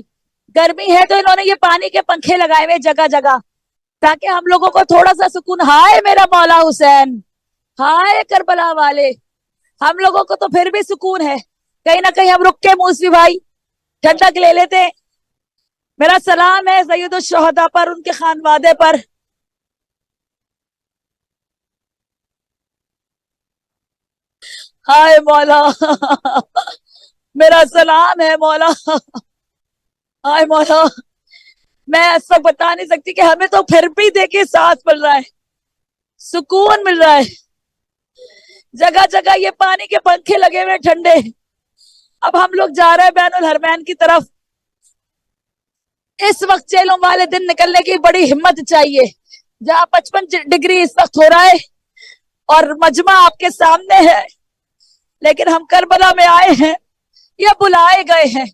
गर्मी है तो इन्होंने ये पानी के पंखे लगाए हुए जगह जगह, ताकि हम लोगों को थोड़ा सा सुकून। हाय मेरा मौला हुसैन, हाय करबला वाले, हम लोगों को तो फिर भी सुकून है। कहीं ना कहीं हम रुक के मूसवी भाई ठंडक ले लेते हैं। मेरा सलाम है सैयदुल शुहदा पर, उनके खानवादे पर। हाय मौला मेरा सलाम है मौला। हाय मौला, मैं ऐसा बता नहीं सकती कि हमें तो फिर भी देखिए सांस मिल रहा है, सुकून मिल रहा है। जगह जगह ये पानी के पंखे लगे हुए ठंडे। अब हम लोग जा रहे हैं बैनुल हरमैन की तरफ। इस वक्त चेलों वाले दिन निकलने की बड़ी हिम्मत चाहिए, जहां 55 डिग्री इस वक्त हो रहा है और मजमा आपके सामने है। लेकिन हम करबला में आए हैं, या बुलाए गए हैं।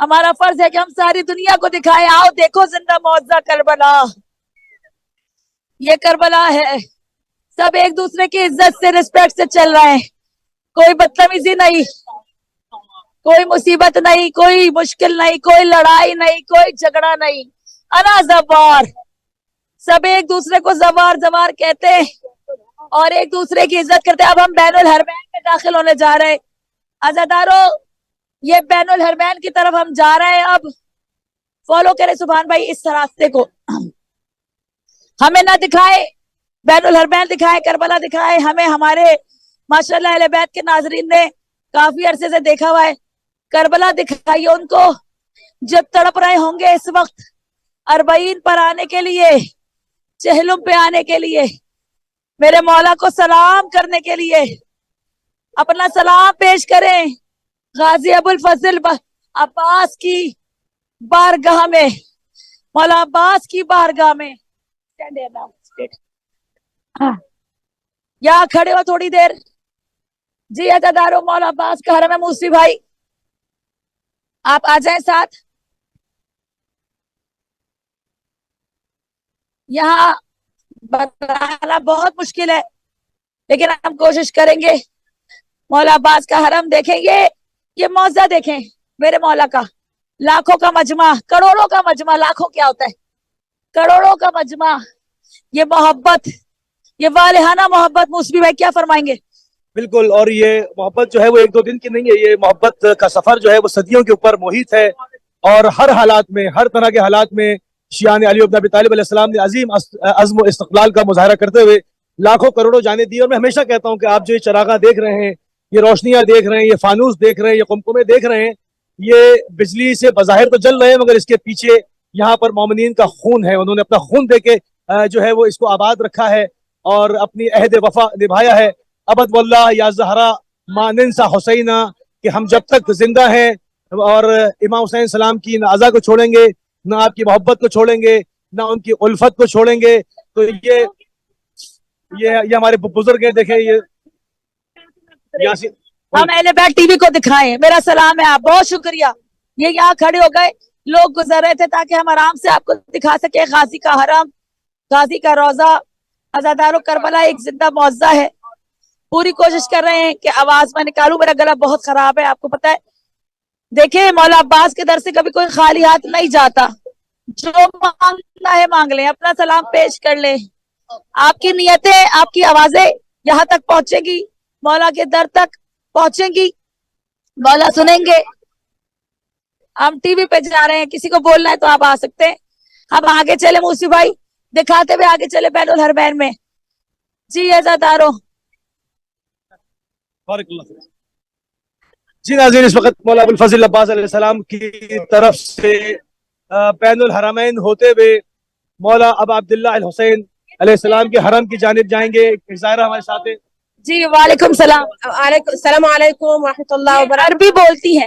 हमारा फर्ज है कि हम सारी दुनिया को दिखाएं, आओ देखो जिंदा मौजा करबला। ये करबला है, सब एक दूसरे की इज्जत से, रिस्पेक्ट से चल रहे हैं। कोई बदतमीजी नहीं, कोई मुसीबत नहीं, कोई मुश्किल नहीं, कोई लड़ाई नहीं, कोई झगड़ा नहीं। अना जवार, सब एक दूसरे को जवार जवार कहते हैं और एक दूसरे की इज्जत करते हैं। अब हम बैनुल हरमैन में दाखिल होने जा रहे हैं। अज़ादारों, ये बैनुल हरमैन की तरफ हम जा रहे हैं। अब फॉलो करें सुभान भाई इस रास्ते को। हमें ना दिखाए बैनुल हरमैन, दिखाए करबला, दिखाए हमें। हमारे माशाल्लाह अहले बैत के नाजरीन ने काफी अरसे से देखा हुआ है। करबला दिखाइए उनको, जो तड़प रहे होंगे इस वक्त अरबईन पर आने के लिए, चहलुम पे आने के लिए, मेरे मौला को सलाम करने के लिए, अपना सलाम पेश करें गाजी अबुल फजल अब्बास की बारगाह में, मौला अब्बास की बारगाह में। हाँ, यहाँ खड़े हो थोड़ी देर। जी अज़ादारो, मौला अब्बास का हरम है। मूसी भाई आप आ जाएं साथ। यहाँ बताना बहुत मुश्किल है, लेकिन हम कोशिश करेंगे। मौला अब्बास का हरम देखेंगे, ये मौजा देखें मेरे मौला का। लाखों का मजमा, करोड़ों का मजमा, लाखों क्या होता है, करोड़ों का मजमा, ये मोहब्बत, ये वालिहाना मोहब्बत। मूसवी भाई क्या फरमाएंगे? बिल्कुल, और ये मोहब्बत जो है वो एक दो दिन की नहीं है, ये मोहब्बत का सफर जो है वो सदियों के ऊपर मोहित है। और हर हालात में, हर तरह के हालात में शियान अली इब्न अबी तालिब अलैहिस्सलाम ने अजीम अज़्म इस्तिक़लाल का मुज़ाहरा करते हुए लाखों करोड़ों जाने दी। और मैं हमेशा कहता हूँ कि आप जो ये चरागा देख रहे हैं, ये रोशनियां देख रहे हैं, ये फानूस देख रहे हैं, ये कुमकुमे देख रहे हैं, ये बिजली से बज़ाहिर तो जल रहे हैं, मगर इसके पीछे यहाँ पर मोमिनीन का खून है। उन्होंने अपना खून दे के जो है वो इसको आबाद रखा है और अपनी अहद वफा निभाया है। अबद वल्लाह या ज़हरा मानिन सा हुसैना, कि हम जब तक जिंदा हैं और इमाम हुसैन सलाम की ना अज़ा को छोड़ेंगे, ना आपकी मोहब्बत को छोड़ेंगे, ना उनकी उल्फत को छोड़ेंगे। तो ये हमारे बुजुर्ग हैं, देखें ये यासीन। हम अहले बैत टीवी को दिखाएं, मेरा सलाम है आप, बहुत शुक्रिया। ये यहाँ खड़े हो गए, लोग गुजर रहे थे ताकि हम आराम से आपको दिखा सके गाजी का हरम, गाजी का रोजा। अज़ादारो, करबला एक जिंदा मौजा है। पूरी कोशिश कर रहे हैं कि आवाज में निकालूं, मेरा गला बहुत खराब है, आपको पता है। देखिए, मौला अब्बास के दर से कभी कोई खाली हाथ नहीं जाता। जो मांगना है मांग लें, अपना सलाम पेश कर लें। आपकी नियतें, आपकी आवाजें यहाँ तक पहुंचेगी, मौला के दर तक पहुंचेंगी, मौला सुनेंगे। हम टीवी पे जा रहे हैं, किसी को बोलना है तो आप आ सकते हैं। हम आगे चले, मूसी भाई दिखाते हुए आगे चले बैनुल हरमैन में। जी अज़ादारो, जी नाज़रीन, इस वक्त मौला अबुल फजल अब्बास अलैहिस्सलाम की तरफ से बैनुल हरमैन होते हुए मौला अबा अब्दुल्लाह अल हुसैन अलैहिस्सलाम के हरम की जानिब जाएंगे। एक ज़ायरा हमारे साथ है। जी वालेकुम सलाम। अस्सलाम वालेकुम रहमतुल्लाहि व बरकातहू। अरबी बोलती है।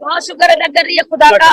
बहुत शुक्र अदा कर रही है खुदा का।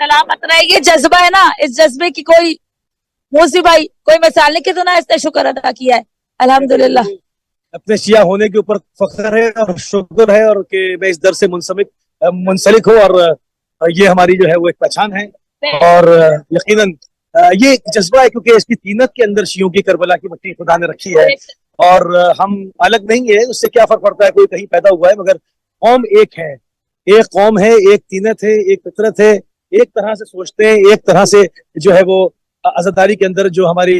सलामत रहिए। जज्बा है ना, इस जज्बे की कोई मूसी भाई कोई मिसाल नहीं कि तो ना इसने शुक्र अदा किया है। अल्हम्दुलिल्लाह, अपने शिया होने के ऊपर फख्र है और शुक्र है, और कि मैं इस दर से मुंसलिक हूँ, और ये हमारी जो है वो एक पहचान है। और यकीनन ये एक जज्बा है, क्योंकि इसकी तीनत के अंदर शियों की करबला की मिट्टी खुदा ने रखी है, और हम अलग नहीं है। उससे क्या फर्क पड़ता है, कोई कहीं पैदा हुआ है, मगर कौम एक है, एक कौम है, एक तीनत है, एक फितरत है, एक तरह से सोचते हैं, एक तरह से जो है वो आजादारी के अंदर जो हमारी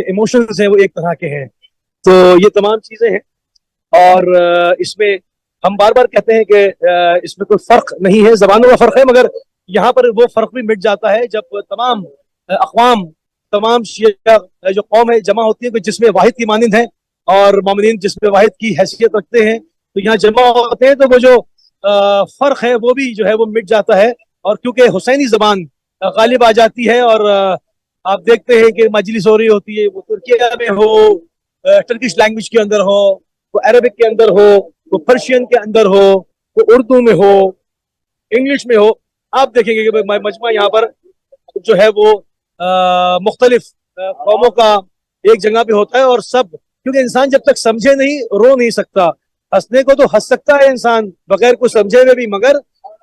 इमोशंस हैं वो एक तरह के हैं। तो ये तमाम चीजें हैं, और इसमें हम बार बार कहते हैं कि इसमें कोई फर्क नहीं है, जबानों का फर्क है, मगर यहाँ पर वो फर्क भी मिट जाता है जब तमाम अक़वाम, तमाम शिया जो कौम है जमा होती है, कोई जिसमें वाहिद की मानिंद है और मोमिनीन जिसमें वाहिद की हैसियत रखते हैं, तो यहाँ जमा होते हैं, तो वो जो फर्क है वो भी जो है वो मिट जाता है। और क्योंकि हुसैनी जबान गालिब आ जाती है, और आप देखते हैं कि मजलिस हो रही होती है, वो तुर्किया में हो, टर्किश लैंग्वेज के अंदर हो, वो अरबिक के अंदर हो, वो पर्शियन के अंदर हो, वो उर्दू में हो, इंग्लिश में हो, आप देखेंगे कि मजमा यहाँ पर जो है वो मुख्तलिफ कौमों का एक जगह पे होता है, और सब, क्योंकि इंसान जब तक समझे नहीं रो नहीं सकता। हंसने को तो हंस सकता है इंसान बगैर कुछ समझे हुए भी, मगर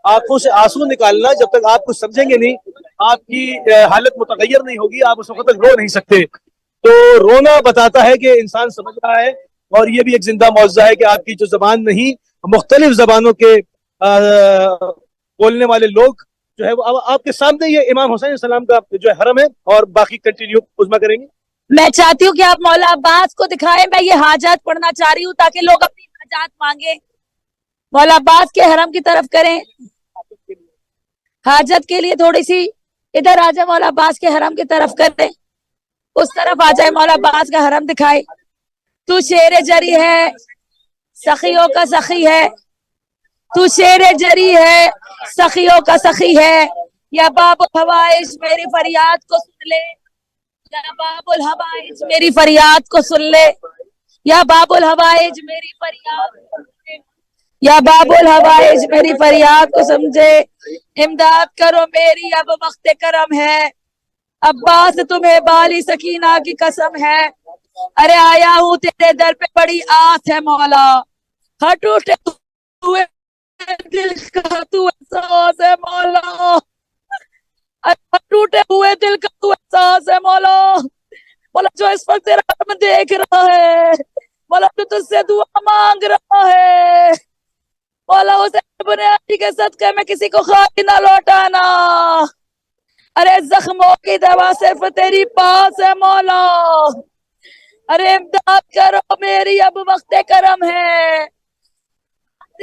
आंखों से आंसू निकालना, जब तक आप कुछ समझेंगे नहीं, आपकी हालत मुतगैर नहीं होगी, आप उस वक्त तक रो नहीं सकते। तो रोना बताता है कि इंसान समझ रहा है, और ये भी एक जिंदा मौजज़ा है कि आपकी जो जबान नहीं, मुख्तलिफ जबानों के बोलने वाले लोग जो है वो अब आपके सामने, ये इमाम हुसैन सलाम का जो है हरम है, और बाकी कंटिन्यू उज़्मा करेंगे। मैं चाहती हूँ कि आप मौला अब्बास को दिखाएं। मैं ये हाजात पढ़ना चाह रही हूँ ताकि लोग अपनी हाजात मांगे। मौला अब्बास के हरम की तरफ करें, हाजत के लिए थोड़ी सी इधर आ जाए, मौला अब्बास के हरम की तरफ करें, उस तरफ आ जाए, मौला अब्बास का हरम दिखाए। तू शेर जरी है, सखियों का सखी है, तू शेर जरी है, सखियों का सखी है। या बाबुल हवाइज मेरी फरियाद को सुन ले, या बाबुल हवाइज मेरी फरियाद को सुन ले, या बाबुल हवाइज मेरी फरियाद को सुन ले, या बाबुल हवाइज मेरी फरियाद को समझे। इमदाद करो मेरी अब वक्त करम है, अब्बास तुम्हें बाली सकीना की कसम है। अरे आया हूँ तेरे दर पे, बड़ी आस है मौला, हर टूटे हुए दिल का तू एहसास है मौला, हर टूटे हुए दिल का तू एहसास है मौला। मौला जो इस वक्त तेरा हरम देख रहा है, मौला जो तुझसे दुआ मांग रहा है, मौला उसे बुनियादी के सदके में किसी को खाली ना लौटाना। अरे जख्मों की दवा सिर्फ तेरी पास है मौला। अरे इमदाद करो मेरी अब वक्त करम है,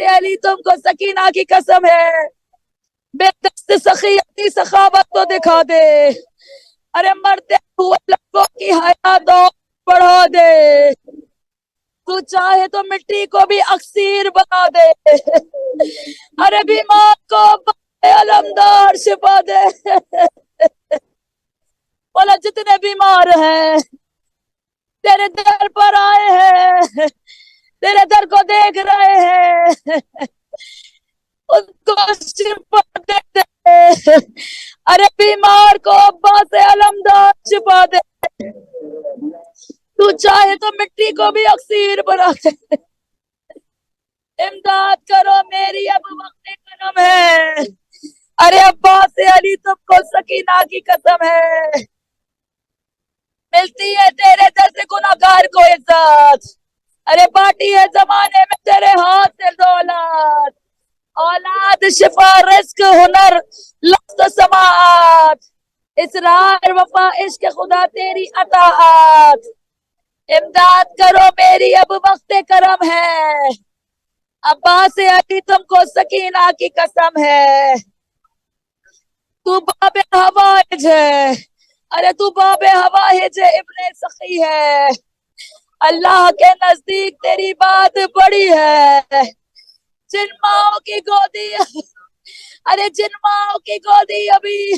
अली तुमको सकीना की कसम है। बेदस्त सखी अपनी सखावत तो दिखा दे, अरे मरते हुए लड़कों की हयात और बढ़ा दे। तू चाहे तो मिट्टी को भी अक्सीर बना दे, अरे बीमार को अलमदार शिफा दे। बोला जितने बीमार हैं तेरे दर पर आए हैं, तेरे दर को देख रहे हैं, उनको शिफा दे दे। अरे बीमार को अब्बास से अलमदार शिफा दे, तू चाहे तो मिट्टी को भी अक्सीर बना दे। इमदाद करो मेरी अब वक्त करम है, अरे अब्बास से अली तुमको सकीना की कसम है। मिलती है तेरे दर से गुनाहगार को इज्जत, अरे बाटी है जमाने में तेरे हाथ से दौलत। औलाद शिफा रिस्क हुनर लफ्ज़ समाअत, इसरार वफा इश्क खुदा तेरी अताअत। इमदाद करो मेरी अब वक्त करम है, अब्बास से अली तुमको सकीना की कसम है। तू बाबे हवाइज है, अरे तू बाबे हवाइज इब्ने सखी है। अल्लाह के नजदीक तेरी बात बड़ी है। जिन माओ की गोदी, अरे जिन माओ की गोदी अभी,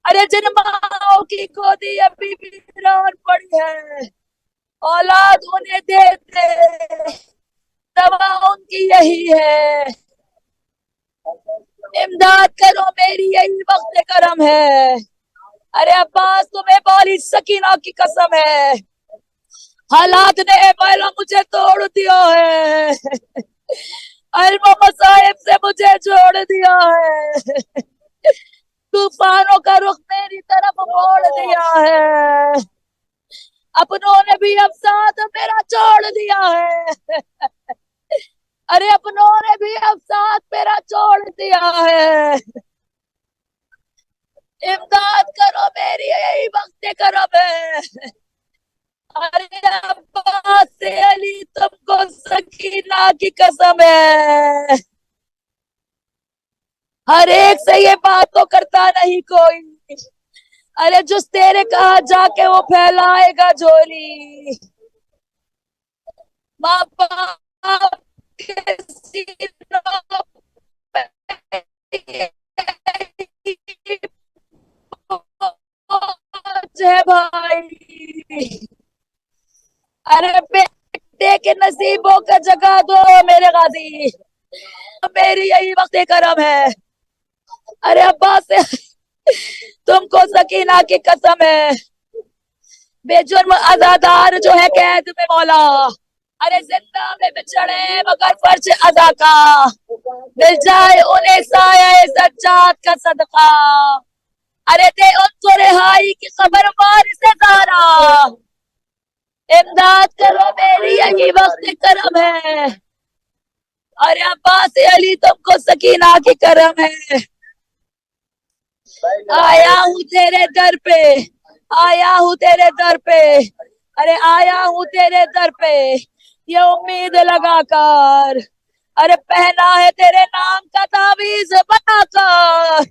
अरे जिन माओ की गोदी अभी वीरान पड़ी है, औलाद उन्हें दे दे, दवा उनकी यही है। इमदाद करो मेरी यही वक्त करम है, अरे अब्बास तुम्हें बाली सकीना की कसम है। हालात ने पहला मुझे तोड़ दिया है, इल्म मसाइब से मुझे जोड़ दिया है, तूफानों का रुख मेरी तरफ मोड़ दिया है, अपनों ने भी अब साथ मेरा छोड़ दिया है, अरे अपनों ने भी अब साथ मेरा छोड़ दिया है। इमदाद करो मेरी यही वक्त करम है, अरे अब्बास से अली तुमको सकीना की कसम है। हर एक से ये बात तो करता नहीं कोई, अरे जो तेरे कहा जाके वो फैलाएगा झोली। माँ बाप के सीनों पे है भाई, अरे बेटे के नसीबों का जगा दो मेरे गाजी, मेरी यही वक्त करम है। अरे अब्बास से तुमको सकीना की कसम है, बेजुर्म अजादार जो है कैद में मौला, अरे जिंदा में बिछड़े मगर फर्ज अदा का, मिल जाए उन्हें साया सज्जाद का सदका, अरे दे उनको रिहाई की खबर वारिस ज़ारा, इमदाद करो मेरी यही वक्त करम है। अरे अब्बास अली तुमको सकीना की करम है। आया हूँ तेरे दर पे, आया हूँ तेरे दर पे, अरे आया हूँ तेरे दर पे ये उम्मीद लगाकर, अरे पहना है तेरे नाम का तावीज बनाकर,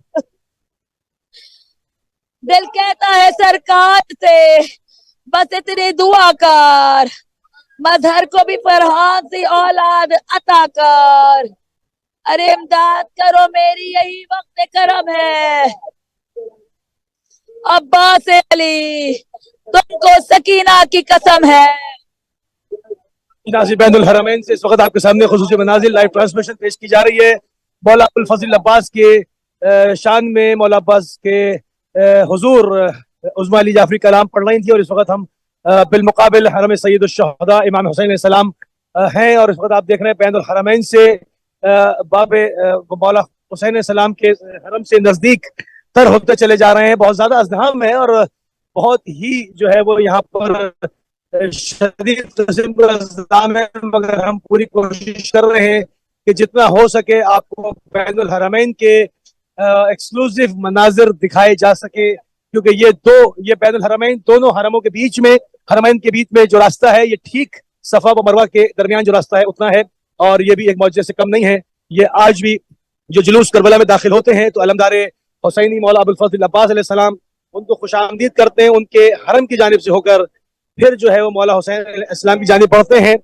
दिल कहता है सरकार से बस इतनी दुआ कर, मजहर को भी फरहान सी औलाद अता कर, अरे इमदाद करो मेरी यही वक्त करम है। अब्बास अली तुमको सकीना की कसम है। नाज़िर बैनुल हरमैन से इस वक्त आपके सामने खुसूसी मनाजिल लाइव ट्रांसमिशन पेश की जा रही है। मौला अबुल फजल अब्बास के शान में मौला अब्बास के हुजूर उज़्मा अली जाफरी कलाम पढ़ रही थी और इस वक्त हम बिलमुकाबिल हरम सैयद शुहदा इमाम हुसैन सलाम हैं और इस वक्त आप देख रहे हैं बैनुल हरमैन से बाब मौला हुसैन सलाम के हरम से नजदीक तर होते चले जा रहे हैं। बहुत ज्यादा अज़दहाम है और बहुत ही जो है वो यहाँ पर शदीद किस्म का इंतजाम है, मगर हम पूरी कोशिश कर रहे हैं कि जितना हो सके आपको बैनुल हरमैन के एक्सक्लूसिव मनाजिर दिखाए जा सके, क्योंकि ये बैनुल हरमैन दोनों हरमों के बीच में, हरमैन के बीच में जो रास्ता है ये ठीक सफा व मरवा के दरमियान जो रास्ता है उतना है और ये भी एक मौजूद से कम नहीं है। ये आज भी जो जुलूस करबला में दाखिल होते हैं तो अलमदार हुसैनी मौला अबुल फजल अब्बास अलैहि सलाम उनको खुशामदीद करते हैं, उनके हरम की जानिब से होकर फिर जो है वो मौला हुसैन इस्लाम की जानिब पढ़ते हैं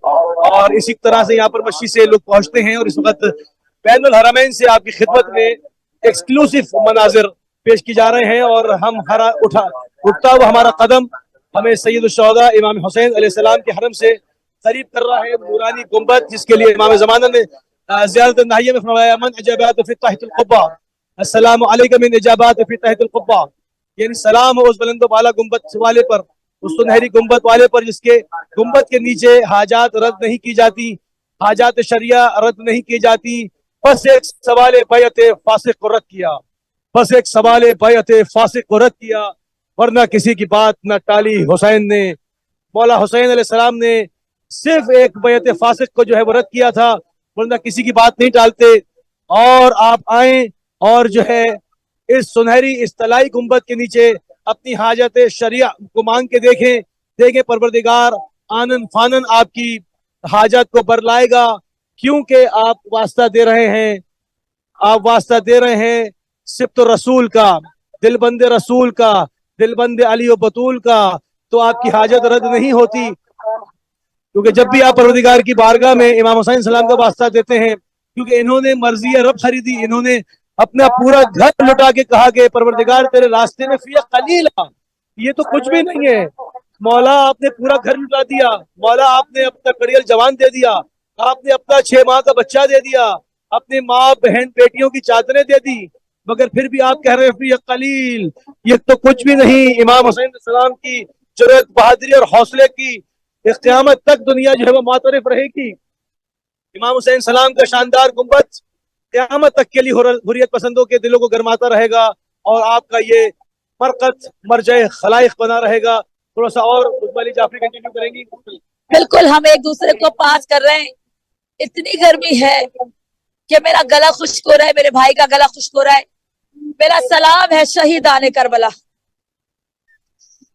और इसी तरह से यहाँ पर मस्जिद से लोग पहुंचते हैं और इस वक्त बैनुल हरमैन से आपकी खिदमत में एक्सक्लूसिव मनाजिर पेश की जा रहे हैं और हम उठता हुआ हमारा कदम हमें सैयद शुहदा इमाम हुसैन अलैहिस्सलाम के हरम से करीब कर रहा है। नूरानी गुंबद जिसके लिए इमाम ज़माना ने ज़ियारत नाहिया में फरमाया मन इजाबात फी तहतिल क़ुब्बा अस्सलामु अलैका मिन इजाबात फी तहतिल क़ुब्बा, यानी सलाम हो उस बुलंद वाला गुंबद वाले पर, उस सुनहरी गुंबद वाले पर जिसके गुंबद के नीचे हाजात रद्द नहीं की जाती, हाजात शरिया रद्द नहीं की जाती, बस एक सवाल बैत फासिक को रद्द किया, बस एक सवाल बैत फासिक को रद्द किया, वरना किसी की बात न टाली हुसैन ने। मौला हुसैन अलैहिस्सलाम ने सिर्फ एक बैत फासिक को जो है वो रद्द किया था, वरना किसी की बात नहीं टालते। और आप आए और जो है इस सुनहरी इस तलाई गुंबद के नीचे अपनी हाजत शरिया को मांग के देखें, देखें परवरदिगार आनन फानन आपकी हाजत को बरलाएगा, क्योंकि आप वास्ता दे रहे हैं, आप वास्ता दे रहे हैं सिब्त रसूल का, दिलबंद रसूल का, दिलबंद अली व बतूल का, तो आपकी हाजत रद्द नहीं होती। क्योंकि जब भी आप परवरदिगार की बारगाह में इमाम हुसैन सलाम का वास्ता देते हैं, क्योंकि इन्होंने मर्जी रब खरीदी, इन्होंने अपना पूरा घर लुटा के कहा कि परवरदिगार तेरे रास्ते में फिया कलीला, ये तो कुछ भी नहीं है। मौला आपने पूरा घर लुटा दिया, मौला आपने अपना कड़ियल जवान दे दिया, आपने अपना 6 माह का बच्चा दे दिया, अपने माँ बहन बेटियों की चादरें दे दी, मगर फिर भी आप कह रहे हैं फिया कलील, ये तो कुछ भी नहीं। इमाम हुसैन सलाम की जुर्रत, बहादुरी और हौसले की क़यामत तक दुनिया जो है वो मुतरफ रहेगी। इमाम हुसैन सलाम का शानदार गुंबद क़यामत तक के लिए हुर्रियत पसंदों के दिलों को गरमाता रहेगा और आपका ये मरकत मरजे खलाइक बना रहेगा। थोड़ा सा और उस्मा जाफरी कंटिन्यू करेंगी। बिल्कुल, हम एक दूसरे को पास कर रहे हैं, इतनी गर्मी है कि मेरा गला खुश्क हो रहा है, मेरे भाई का गला खुश्क हो रहा है। मेरा सलाम है शहीदाने करबला,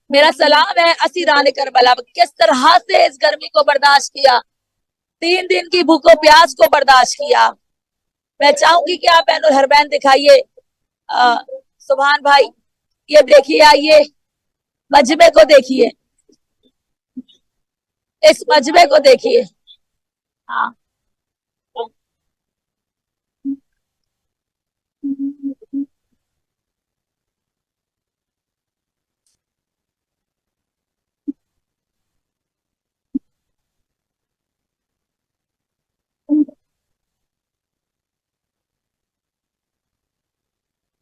मेरा सलाम है असीराने करबला, किस तरह से इस गर्मी को बर्दाश्त किया, 3 दिन की भूखो प्यास को बर्दाश्त किया। मैं चाहूंगी कि आप बैनुल हरमैन दिखाइए। सुभान भाई, ये देखिए, आइए मजमे को देखिए, इस मजमे को देखिए। हाँ,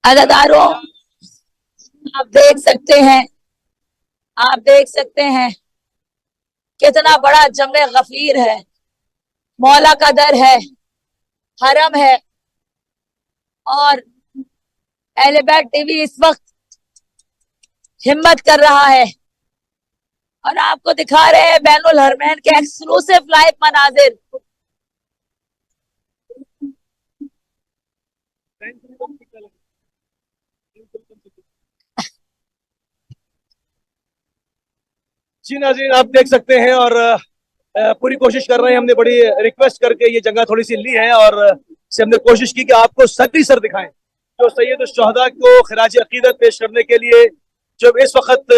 अज़ादारों, आप देख सकते हैं कितना बड़ा जमे गफीर है, मौला का दर है, हरम है। और अहले बैत टीवी इस वक्त हिम्मत कर रहा है और आपको दिखा रहे हैं बैनुल हरमैन के एक्सक्लूसिव लाइव मनाजिर। जी नाज़रीन, आप देख सकते हैं और पूरी कोशिश कर रहे हैं, हमने बड़ी रिक्वेस्ट करके ये जगह थोड़ी सी ली है और से हमने कोशिश की कि आपको सर दिखाएं जो सैयद शुहदा को खिराज अकीदत पेश करने के लिए, जब इस वक्त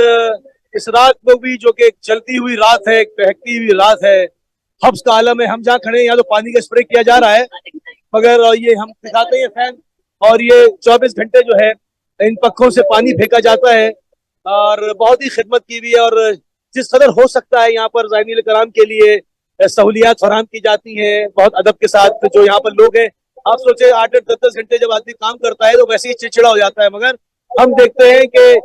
इस रात को भी जो कि चलती हुई रात है, बहकती हुई रात है, हब्स का आलम है। हम जहाँ खड़े हैं यहाँ तो पानी का स्प्रे किया जा रहा है, मगर ये हम दिखाते हैं फैन, और ये 24 घंटे जो है इन पक्खों से पानी फेंका जाता है और बहुत ही खिदमत की हुई है। और जिस कदर हो सकता है यहाँ पर ज़ायरीन कराम के लिए सहूलियात फराहम की जाती हैं बहुत अदब के साथ। जो यहाँ पर लोग हैं, आप सोचे 8-8, 10-10 घंटे जब आदमी काम करता है तो वैसे ही चिड़चिड़ा हो जाता है, मगर हम देखते हैं कि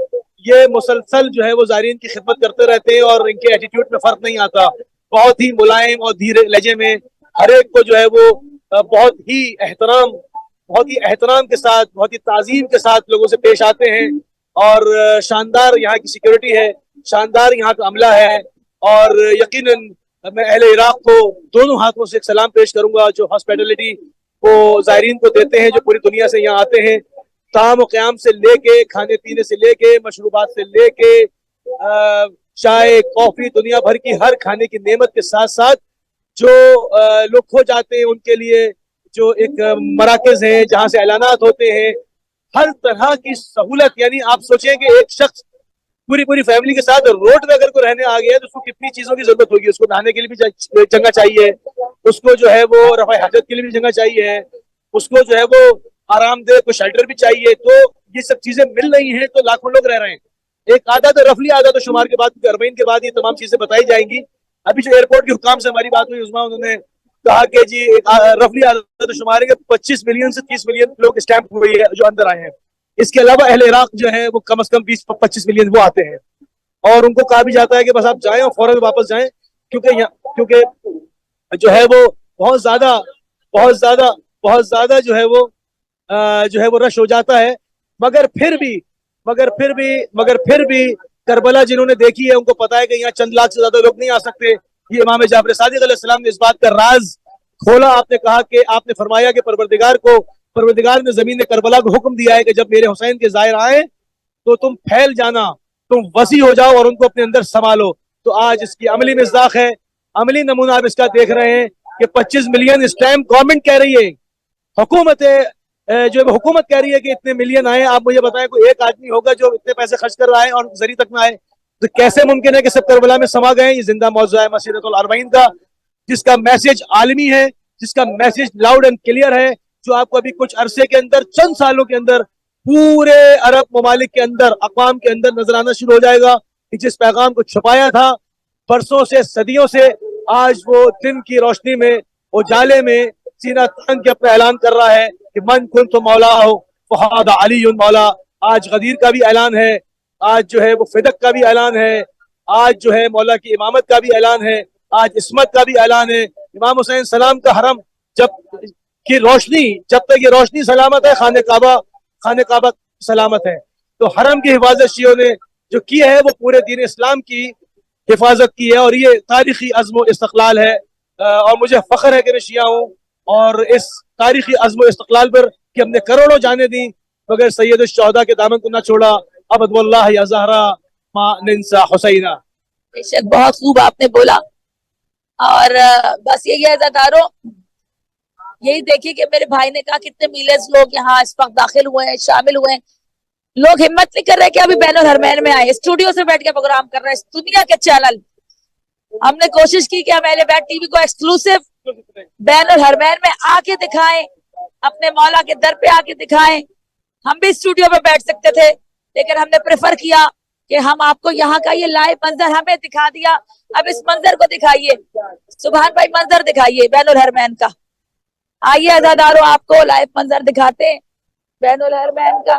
ये मुसलसल जो है वो ज़ायरीन की खिदमत करते रहते हैं और इनके एटीट्यूड में फर्क नहीं आता। बहुत ही मुलायम और धीरे लहजे में हर एक को जो है वो बहुत ही एहतराम के साथ, बहुत ही ताजीम के साथ लोगों से पेश आते हैं। और शानदार यहाँ की सिक्योरिटी है, शानदार यहाँ का अमला है और यकीनन मैं अहले इराक को दोनों हाथों से एक सलाम पेश करूंगा जो हॉस्पिटलिटी वो ज़ायरीन को देते हैं, जो पूरी दुनिया से यहाँ आते हैं। ताम व क़याम से लेके, खाने पीने से लेके, मशरूबात से लेके, चाय कॉफी, दुनिया भर की हर खाने की नेमत के साथ साथ जो लोग खो जाते हैं उनके लिए जो एक मराकज है जहाँ से ऐलानात होते हैं, हर तरह की सहूलत। यानी आप सोचें कि एक शख्स पूरी फैमिली के साथ रोड में अगर कोई रहने आ गया तो उसको कितनी चीजों की जरूरत होगी। उसको नहाने के लिए भी जगह चाहिए, उसको जो है वो रफ़ा हाजत के लिए भी जगह चाहिए, उसको जो है वो आरामदेह को शेल्टर भी चाहिए। तो ये सब चीजें मिल रही हैं तो लाखों लोग रह रहे हैं। एक आधा तो रफली आधा तो शुमार के बाद, 40 के बाद ये तमाम चीजें बताई जाएंगी। अभी जो एयरपोर्ट के हुकाम से हमारी बात हुई उस्मा, उन्होंने कहा कि जी रफली आधा तो शुमार है कि 25 मिलियन से 30 मिलियन लोग स्टैंप हुए हैं जो अंदर आए हैं। इसके अलावा अहले इराक जो है वो कम से कम 20-25 मिलियन वो आते हैं और उनको कहा भी जाता है कि बस आप जाएं और फौरन वापस जाएं, क्योंकि जो है वो बहुत ज्यादा जो है वो रश हो जाता है। मगर फिर भी करबला जिन्होंने देखी है उनको पता है कि यहाँ चंद लाख से ज्यादा लोग नहीं आ सकते। ये इमाम जाफर सादिक अलैहिस्सलाम ने इस बात का राज खोला। आपने कहा कि आपने फरमाया कि परवरदिगार ने जमीन ने करबला को हुक्म दिया है कि जब मेरे हुसैन के ज़ाहिर आए तो तुम फैल जाना, तुम वसी हो जाओ और उनको अपने अंदर संभालो। तो आज इसकी अमली मिज़दाक है, अमली नमूना आप इसका देख रहे हैं कि 25 मिलियन स्टैम्प गवर्नमेंट कह रही है, हुकूमत कह रही है कि इतने मिलियन आए। आप मुझे बताएं कोई एक आदमी होगा जो इतने पैसे खर्च कर रहा है और जरी तक ना आए, तो कैसे मुमकिन है कि सब करबला में समा गए। ये जिंदा मौजूद है मसीरतुल अरबईन का, जिसका मैसेज आलमी है, जिसका मैसेज लाउड एंड क्लियर है, जो आपको अभी कुछ अरसे के अंदर, चंद सालों के अंदर पूरे अरब ममालिक के अंदर, अक़वाम के अंदर नजर आना शुरू हो जाएगा। जिस पैगाम को छुपाया था बरसों से, सदियों से, आज वो दिन की रोशनी में, उजाले में सीना तान के अपना ऐलान कर रहा है कि मन कुन तो मौला हो फहाद अली मौला। आज गदीर का भी ऐलान है, आज जो है वो फिदक का भी ऐलान है, आज जो है मौला की इमामत का भी ऐलान है, आज इस्मत का भी ऐलान है। इमाम हुसैन सलाम का हरम जब तक ये रोशनी सलामत है, खाने काबा सलामत है। तो हरम की हिफाजत शियों ने जो की है वो पूरे दीन इस्लाम की हिफाजत की है और ये तारीखी अज़्म इस्तक़लाल है। और मुझे फख्र है कि मैं शिया हूँ और इस तारीखी अज़्म इस्तक़लाल पर कि हमने करोड़ों जाने दी मगर सैयद शुहदा के दामन को न छोड़ा। अबद वल्लाह या ज़हरा मा निंसा हुसैना। बेशक बहुत खूब आपने बोला। और बस यही है ज़ादारो, यही देखिए कि मेरे भाई ने कहा कितने मिलियंस लोग यहाँ इस वक्त दाखिल हुए हैं, शामिल हुए हैं। लोग हिम्मत नहीं कर रहे कि अभी बैनुल हरमैन में आए, स्टूडियो से बैठ के प्रोग्राम कर रहे हैं दुनिया के चैनल। हमने कोशिश की कि हम अहले बैत टीवी को एक्सक्लूसिव बैनुल हरमैन में आके दिखाएं, अपने मौला के दर पे आके दिखाएं। हम भी स्टूडियो में बैठ सकते थे लेकिन हमने प्रेफर किया कि हम आपको यहाँ का ये लाइव मंजर हमें दिखा दिया, अब इस मंजर को दिखाइए। सुभान भाई मंजर दिखाइए बैनुल हरमैन का। आइए अज़ादारों, आपको लाइव मंजर दिखाते हैं बैनुल हरमैन का।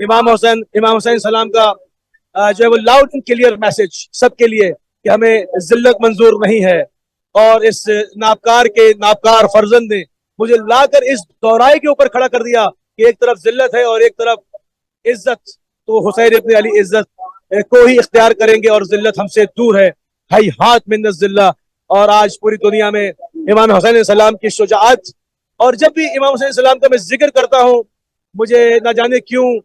इमाम हुसैन सलाम का जो है वो लाउड एंड क्लियर मैसेज सबके लिए कि हमें जिल्लत मंजूर नहीं है, और इस नापकार फर्जंद ने मुझे लाकर इस दोहराए के ऊपर खड़ा कर दिया कि एक तरफ जिल्लत है और एक तरफ इज्जत। तो हुसैन इब्न अली इज्जत को ही इख्तियार करेंगे और जिल्लत हमसे दूर है। हाथ मिन जिल्ला। और आज पूरी दुनिया में इमाम हुसैन सलाम की शुजाअत, और जब भी इमाम हुसैन सलाम का मैं जिक्र करता हूँ मुझे ना जाने क्यों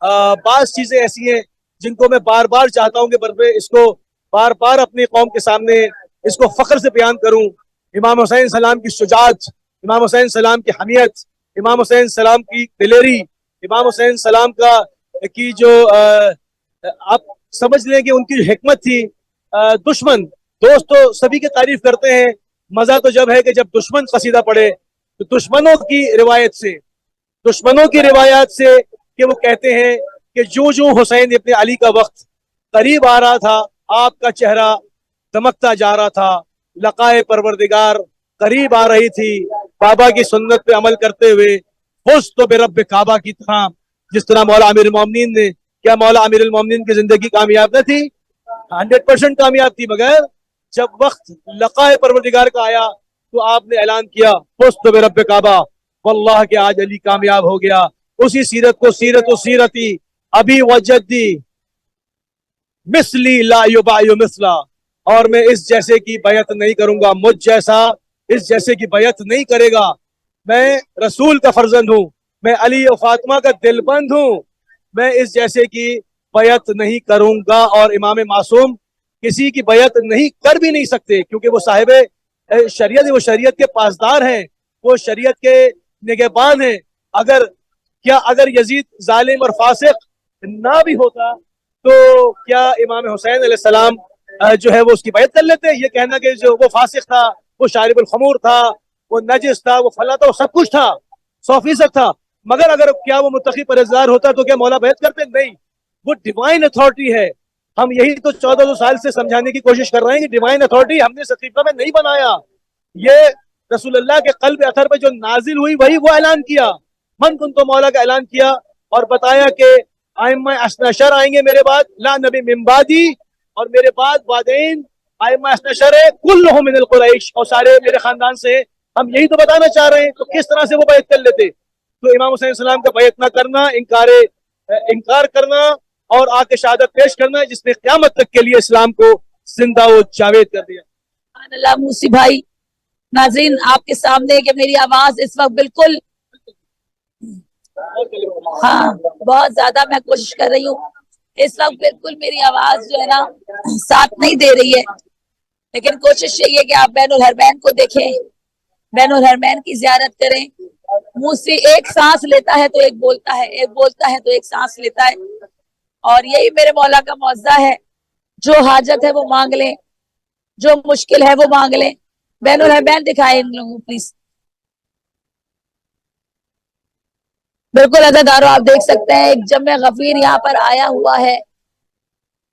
बास चीजें ऐसी हैं जिनको मैं बार बार चाहता हूँ कि मैं इसको बार बार अपनी कौम के सामने इसको फख्र से बयान करूं। इमाम हुसैन सलाम की शुजाअत, इमाम हुसैन सलाम की हमियत, इमाम हुसैन सलाम की दिलेरी, इमाम हुसैन सलाम का की जो आप समझ लें कि उनकी हिकमत थी। दुश्मन दोस्त तो सभी की तारीफ करते हैं, मजा तो जब है कि जब दुश्मन कसीदा पढ़े। तो दुश्मनों की रिवायत से कि वो कहते हैं कि जो हुसैन इब्न अली का वक्त करीब आ रहा था आपका चेहरा दमकता जा रहा था, लकाए परवरदिगार करीब आ रही थी, बाबा की सुन्नत पे अमल करते हुए खुश तो बेरब काबा की तरह। जिस तरह मौला अमीरुल मोमिनीन ने, क्या मौला अमीरुल मोमिनीन की जिंदगी कामयाब न थी? 100% कामयाब थी, मगर जब वक्त लकाए परवरदिगार का आया तो आपने ऐलान किया खुश तो बेरब काबा, वल्लाह के आज अली कामयाब हो गया। उसी सीरत को सीरती अभी वजद्दी मिसली ला युबायु मिसला। और मैं इस जैसे की बैत नहीं करूंगा, मुझ जैसा इस जैसे की बैत नहीं करेगा। मैं रसूल का फर्जंद हूँ, मैं अली और फातिमा का दिलबंद हूँ, मैं इस जैसे की बैत नहीं करूंगा। और इमाम मासूम किसी की बैत नहीं कर भी नहीं सकते, क्योंकि वो साहिब शरीयत, वो शरीयत के पासदार हैं, वो शरीयत के निगहबान हैं। अगर यजीद जालिम और फासिक ना भी होता तो क्या इमाम हुसैन अलैहिस्सलाम जो है वो उसकी बैत कर लेते? ये कहना कि जो वो फासिक था, वो शारिबुल खमूर था, वो नजिस था, वो फला था, वो सब कुछ था, 100% था, मगर अगर क्या वो मुत्तकी परहेजगार होता तो क्या मौला बैत करते? नहीं, वो डिवाइन अथॉरिटी है। हम यही तो 1400 साल से समझाने की कोशिश कर रहे हैं कि डिवाइन अथॉरिटी हमने सकीफा में नहीं बनाया, ये रसूलुल्लाह के कल्ब अथर पे जो नाजिल हुई वही वो ऐलान किया। मन कुन तो मौला का ऐलान किया और बताया कि आइम्मा असनशर आएंगे मेरे बाद, ला नबी मिम्बादी, और मेरे बाद वादैन आइम्मा असनशर है कुल्लुहुम मिनल कुरैश, और सारे मेरे खानदान से। हम यही तो बताना चाह रहे हैं, तो किस तरह से वो बैत कर लेते? तो इमाम हुसैन सलाम का बैत ना करना, इनकार करना और आके शहादत पेश करना, जिसने क़यामत तक के लिए इस्लाम को जिंदा व जावेद कर दिया। अल्लाह मूसी भाई, नाज़रीन आपके सामने कि मेरी आवाज इस वक्त बिल्कुल, हाँ बहुत ज्यादा मैं कोशिश कर रही हूँ, इस वक्त बिल्कुल मेरी आवाज जो है ना साथ नहीं दे रही है, लेकिन कोशिश यही है कि आप बैनुल हरमैन को देखें, बैनुल हरमैन की ज़ियारत करें। मुंह से एक सांस लेता है तो एक बोलता है, एक बोलता है तो एक सांस लेता है, और यही मेरे मौला का मौज़ा है। जो हाजत है वो मांग लें, जो मुश्किल है वो मांग लें। बैनुल हरमैन दिखाए इन लोगों को प्लीज। बिल्कुल अज़ादारो आप देख सकते हैं एक जम्मे गफीर यहाँ पर आया हुआ है,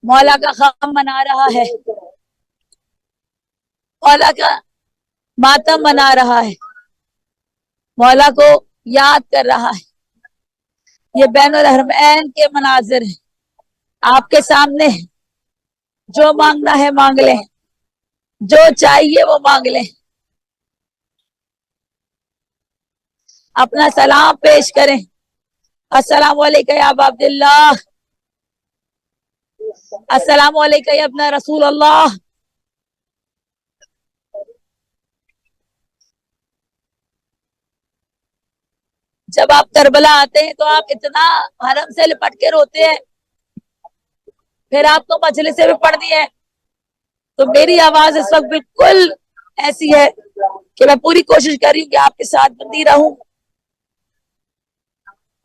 मौला का खाम मना रहा है, मौला का मातम मना रहा है, मौला को याद कर रहा है। ये बैनुल हरमैन के मनाजिर है आपके सामने। जो मांगना है मांग लें, जो चाहिए वो मांग लें। अपना सलाम पेश करें। अस्सलाम वालेकुम या अबा अब्दुल्लाह, अस्सलाम वालेकुम या इब्न रसूल अल्लाह। जब आप करबला आते हैं तो आप इतना हरम से लिपट के रोते हैं, फिर आपको मजलिस से भी पढ़ दी है। तो मेरी आवाज इस वक्त बिल्कुल ऐसी है कि मैं पूरी कोशिश कर रही हूँ कि आपके साथ बंदी रहूं।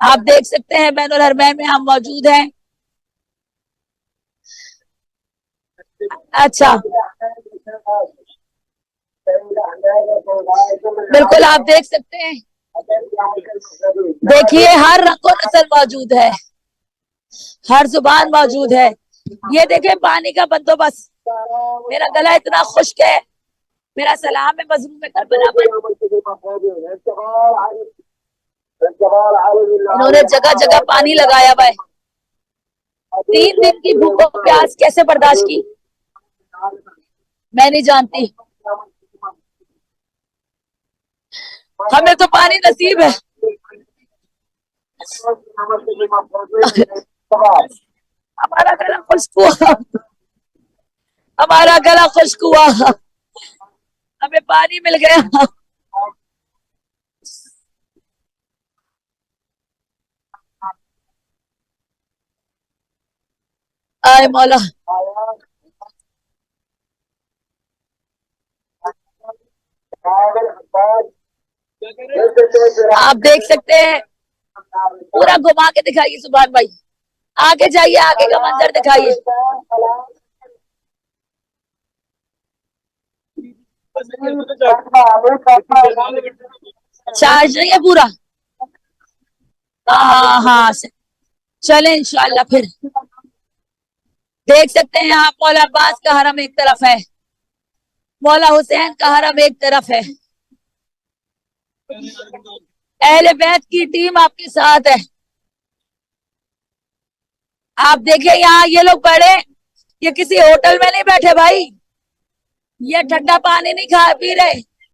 आप देख सकते हैं बैनुल हरमैन में हम मौजूद हैं। अच्छा, बिल्कुल आप देख सकते हैं, देखिए हर रंग व नस्ल मौजूद है, हर जुबान मौजूद है। ये देखें पानी का बंदोबस्त, मेरा गला इतना खुश्क है। मेरा सलाम है मजलूम करबला पर, इन्होंने जगह जगह पानी लगाया हुआ है। 3 दिन की भूख और प्यास कैसे बर्दाश्त की मैं नहीं जानती, हमें तो पानी नसीब है। हमारा गला खुश्क हुआ, हमारा गला खुश्क हुआ, हमें पानी मिल गया। आए मौला, आप देख सकते हैं, पूरा घुमा के दिखाइए सुभान भाई, आगे जाइए, आगे का मंजर दिखाइए। चार्ज नहीं है पूरा, हाँ चले इंशाल्लाह। फिर देख सकते हैं आप, मौला अब्बास का हरम एक तरफ है, मौला हुसैन का हरम एक तरफ है, अहले बैत की टीम आपके साथ है। आप देखिए यहाँ ये लोग बैठे, ये किसी होटल में नहीं बैठे भाई, ये ठंडा पानी नहीं खा पी रहे,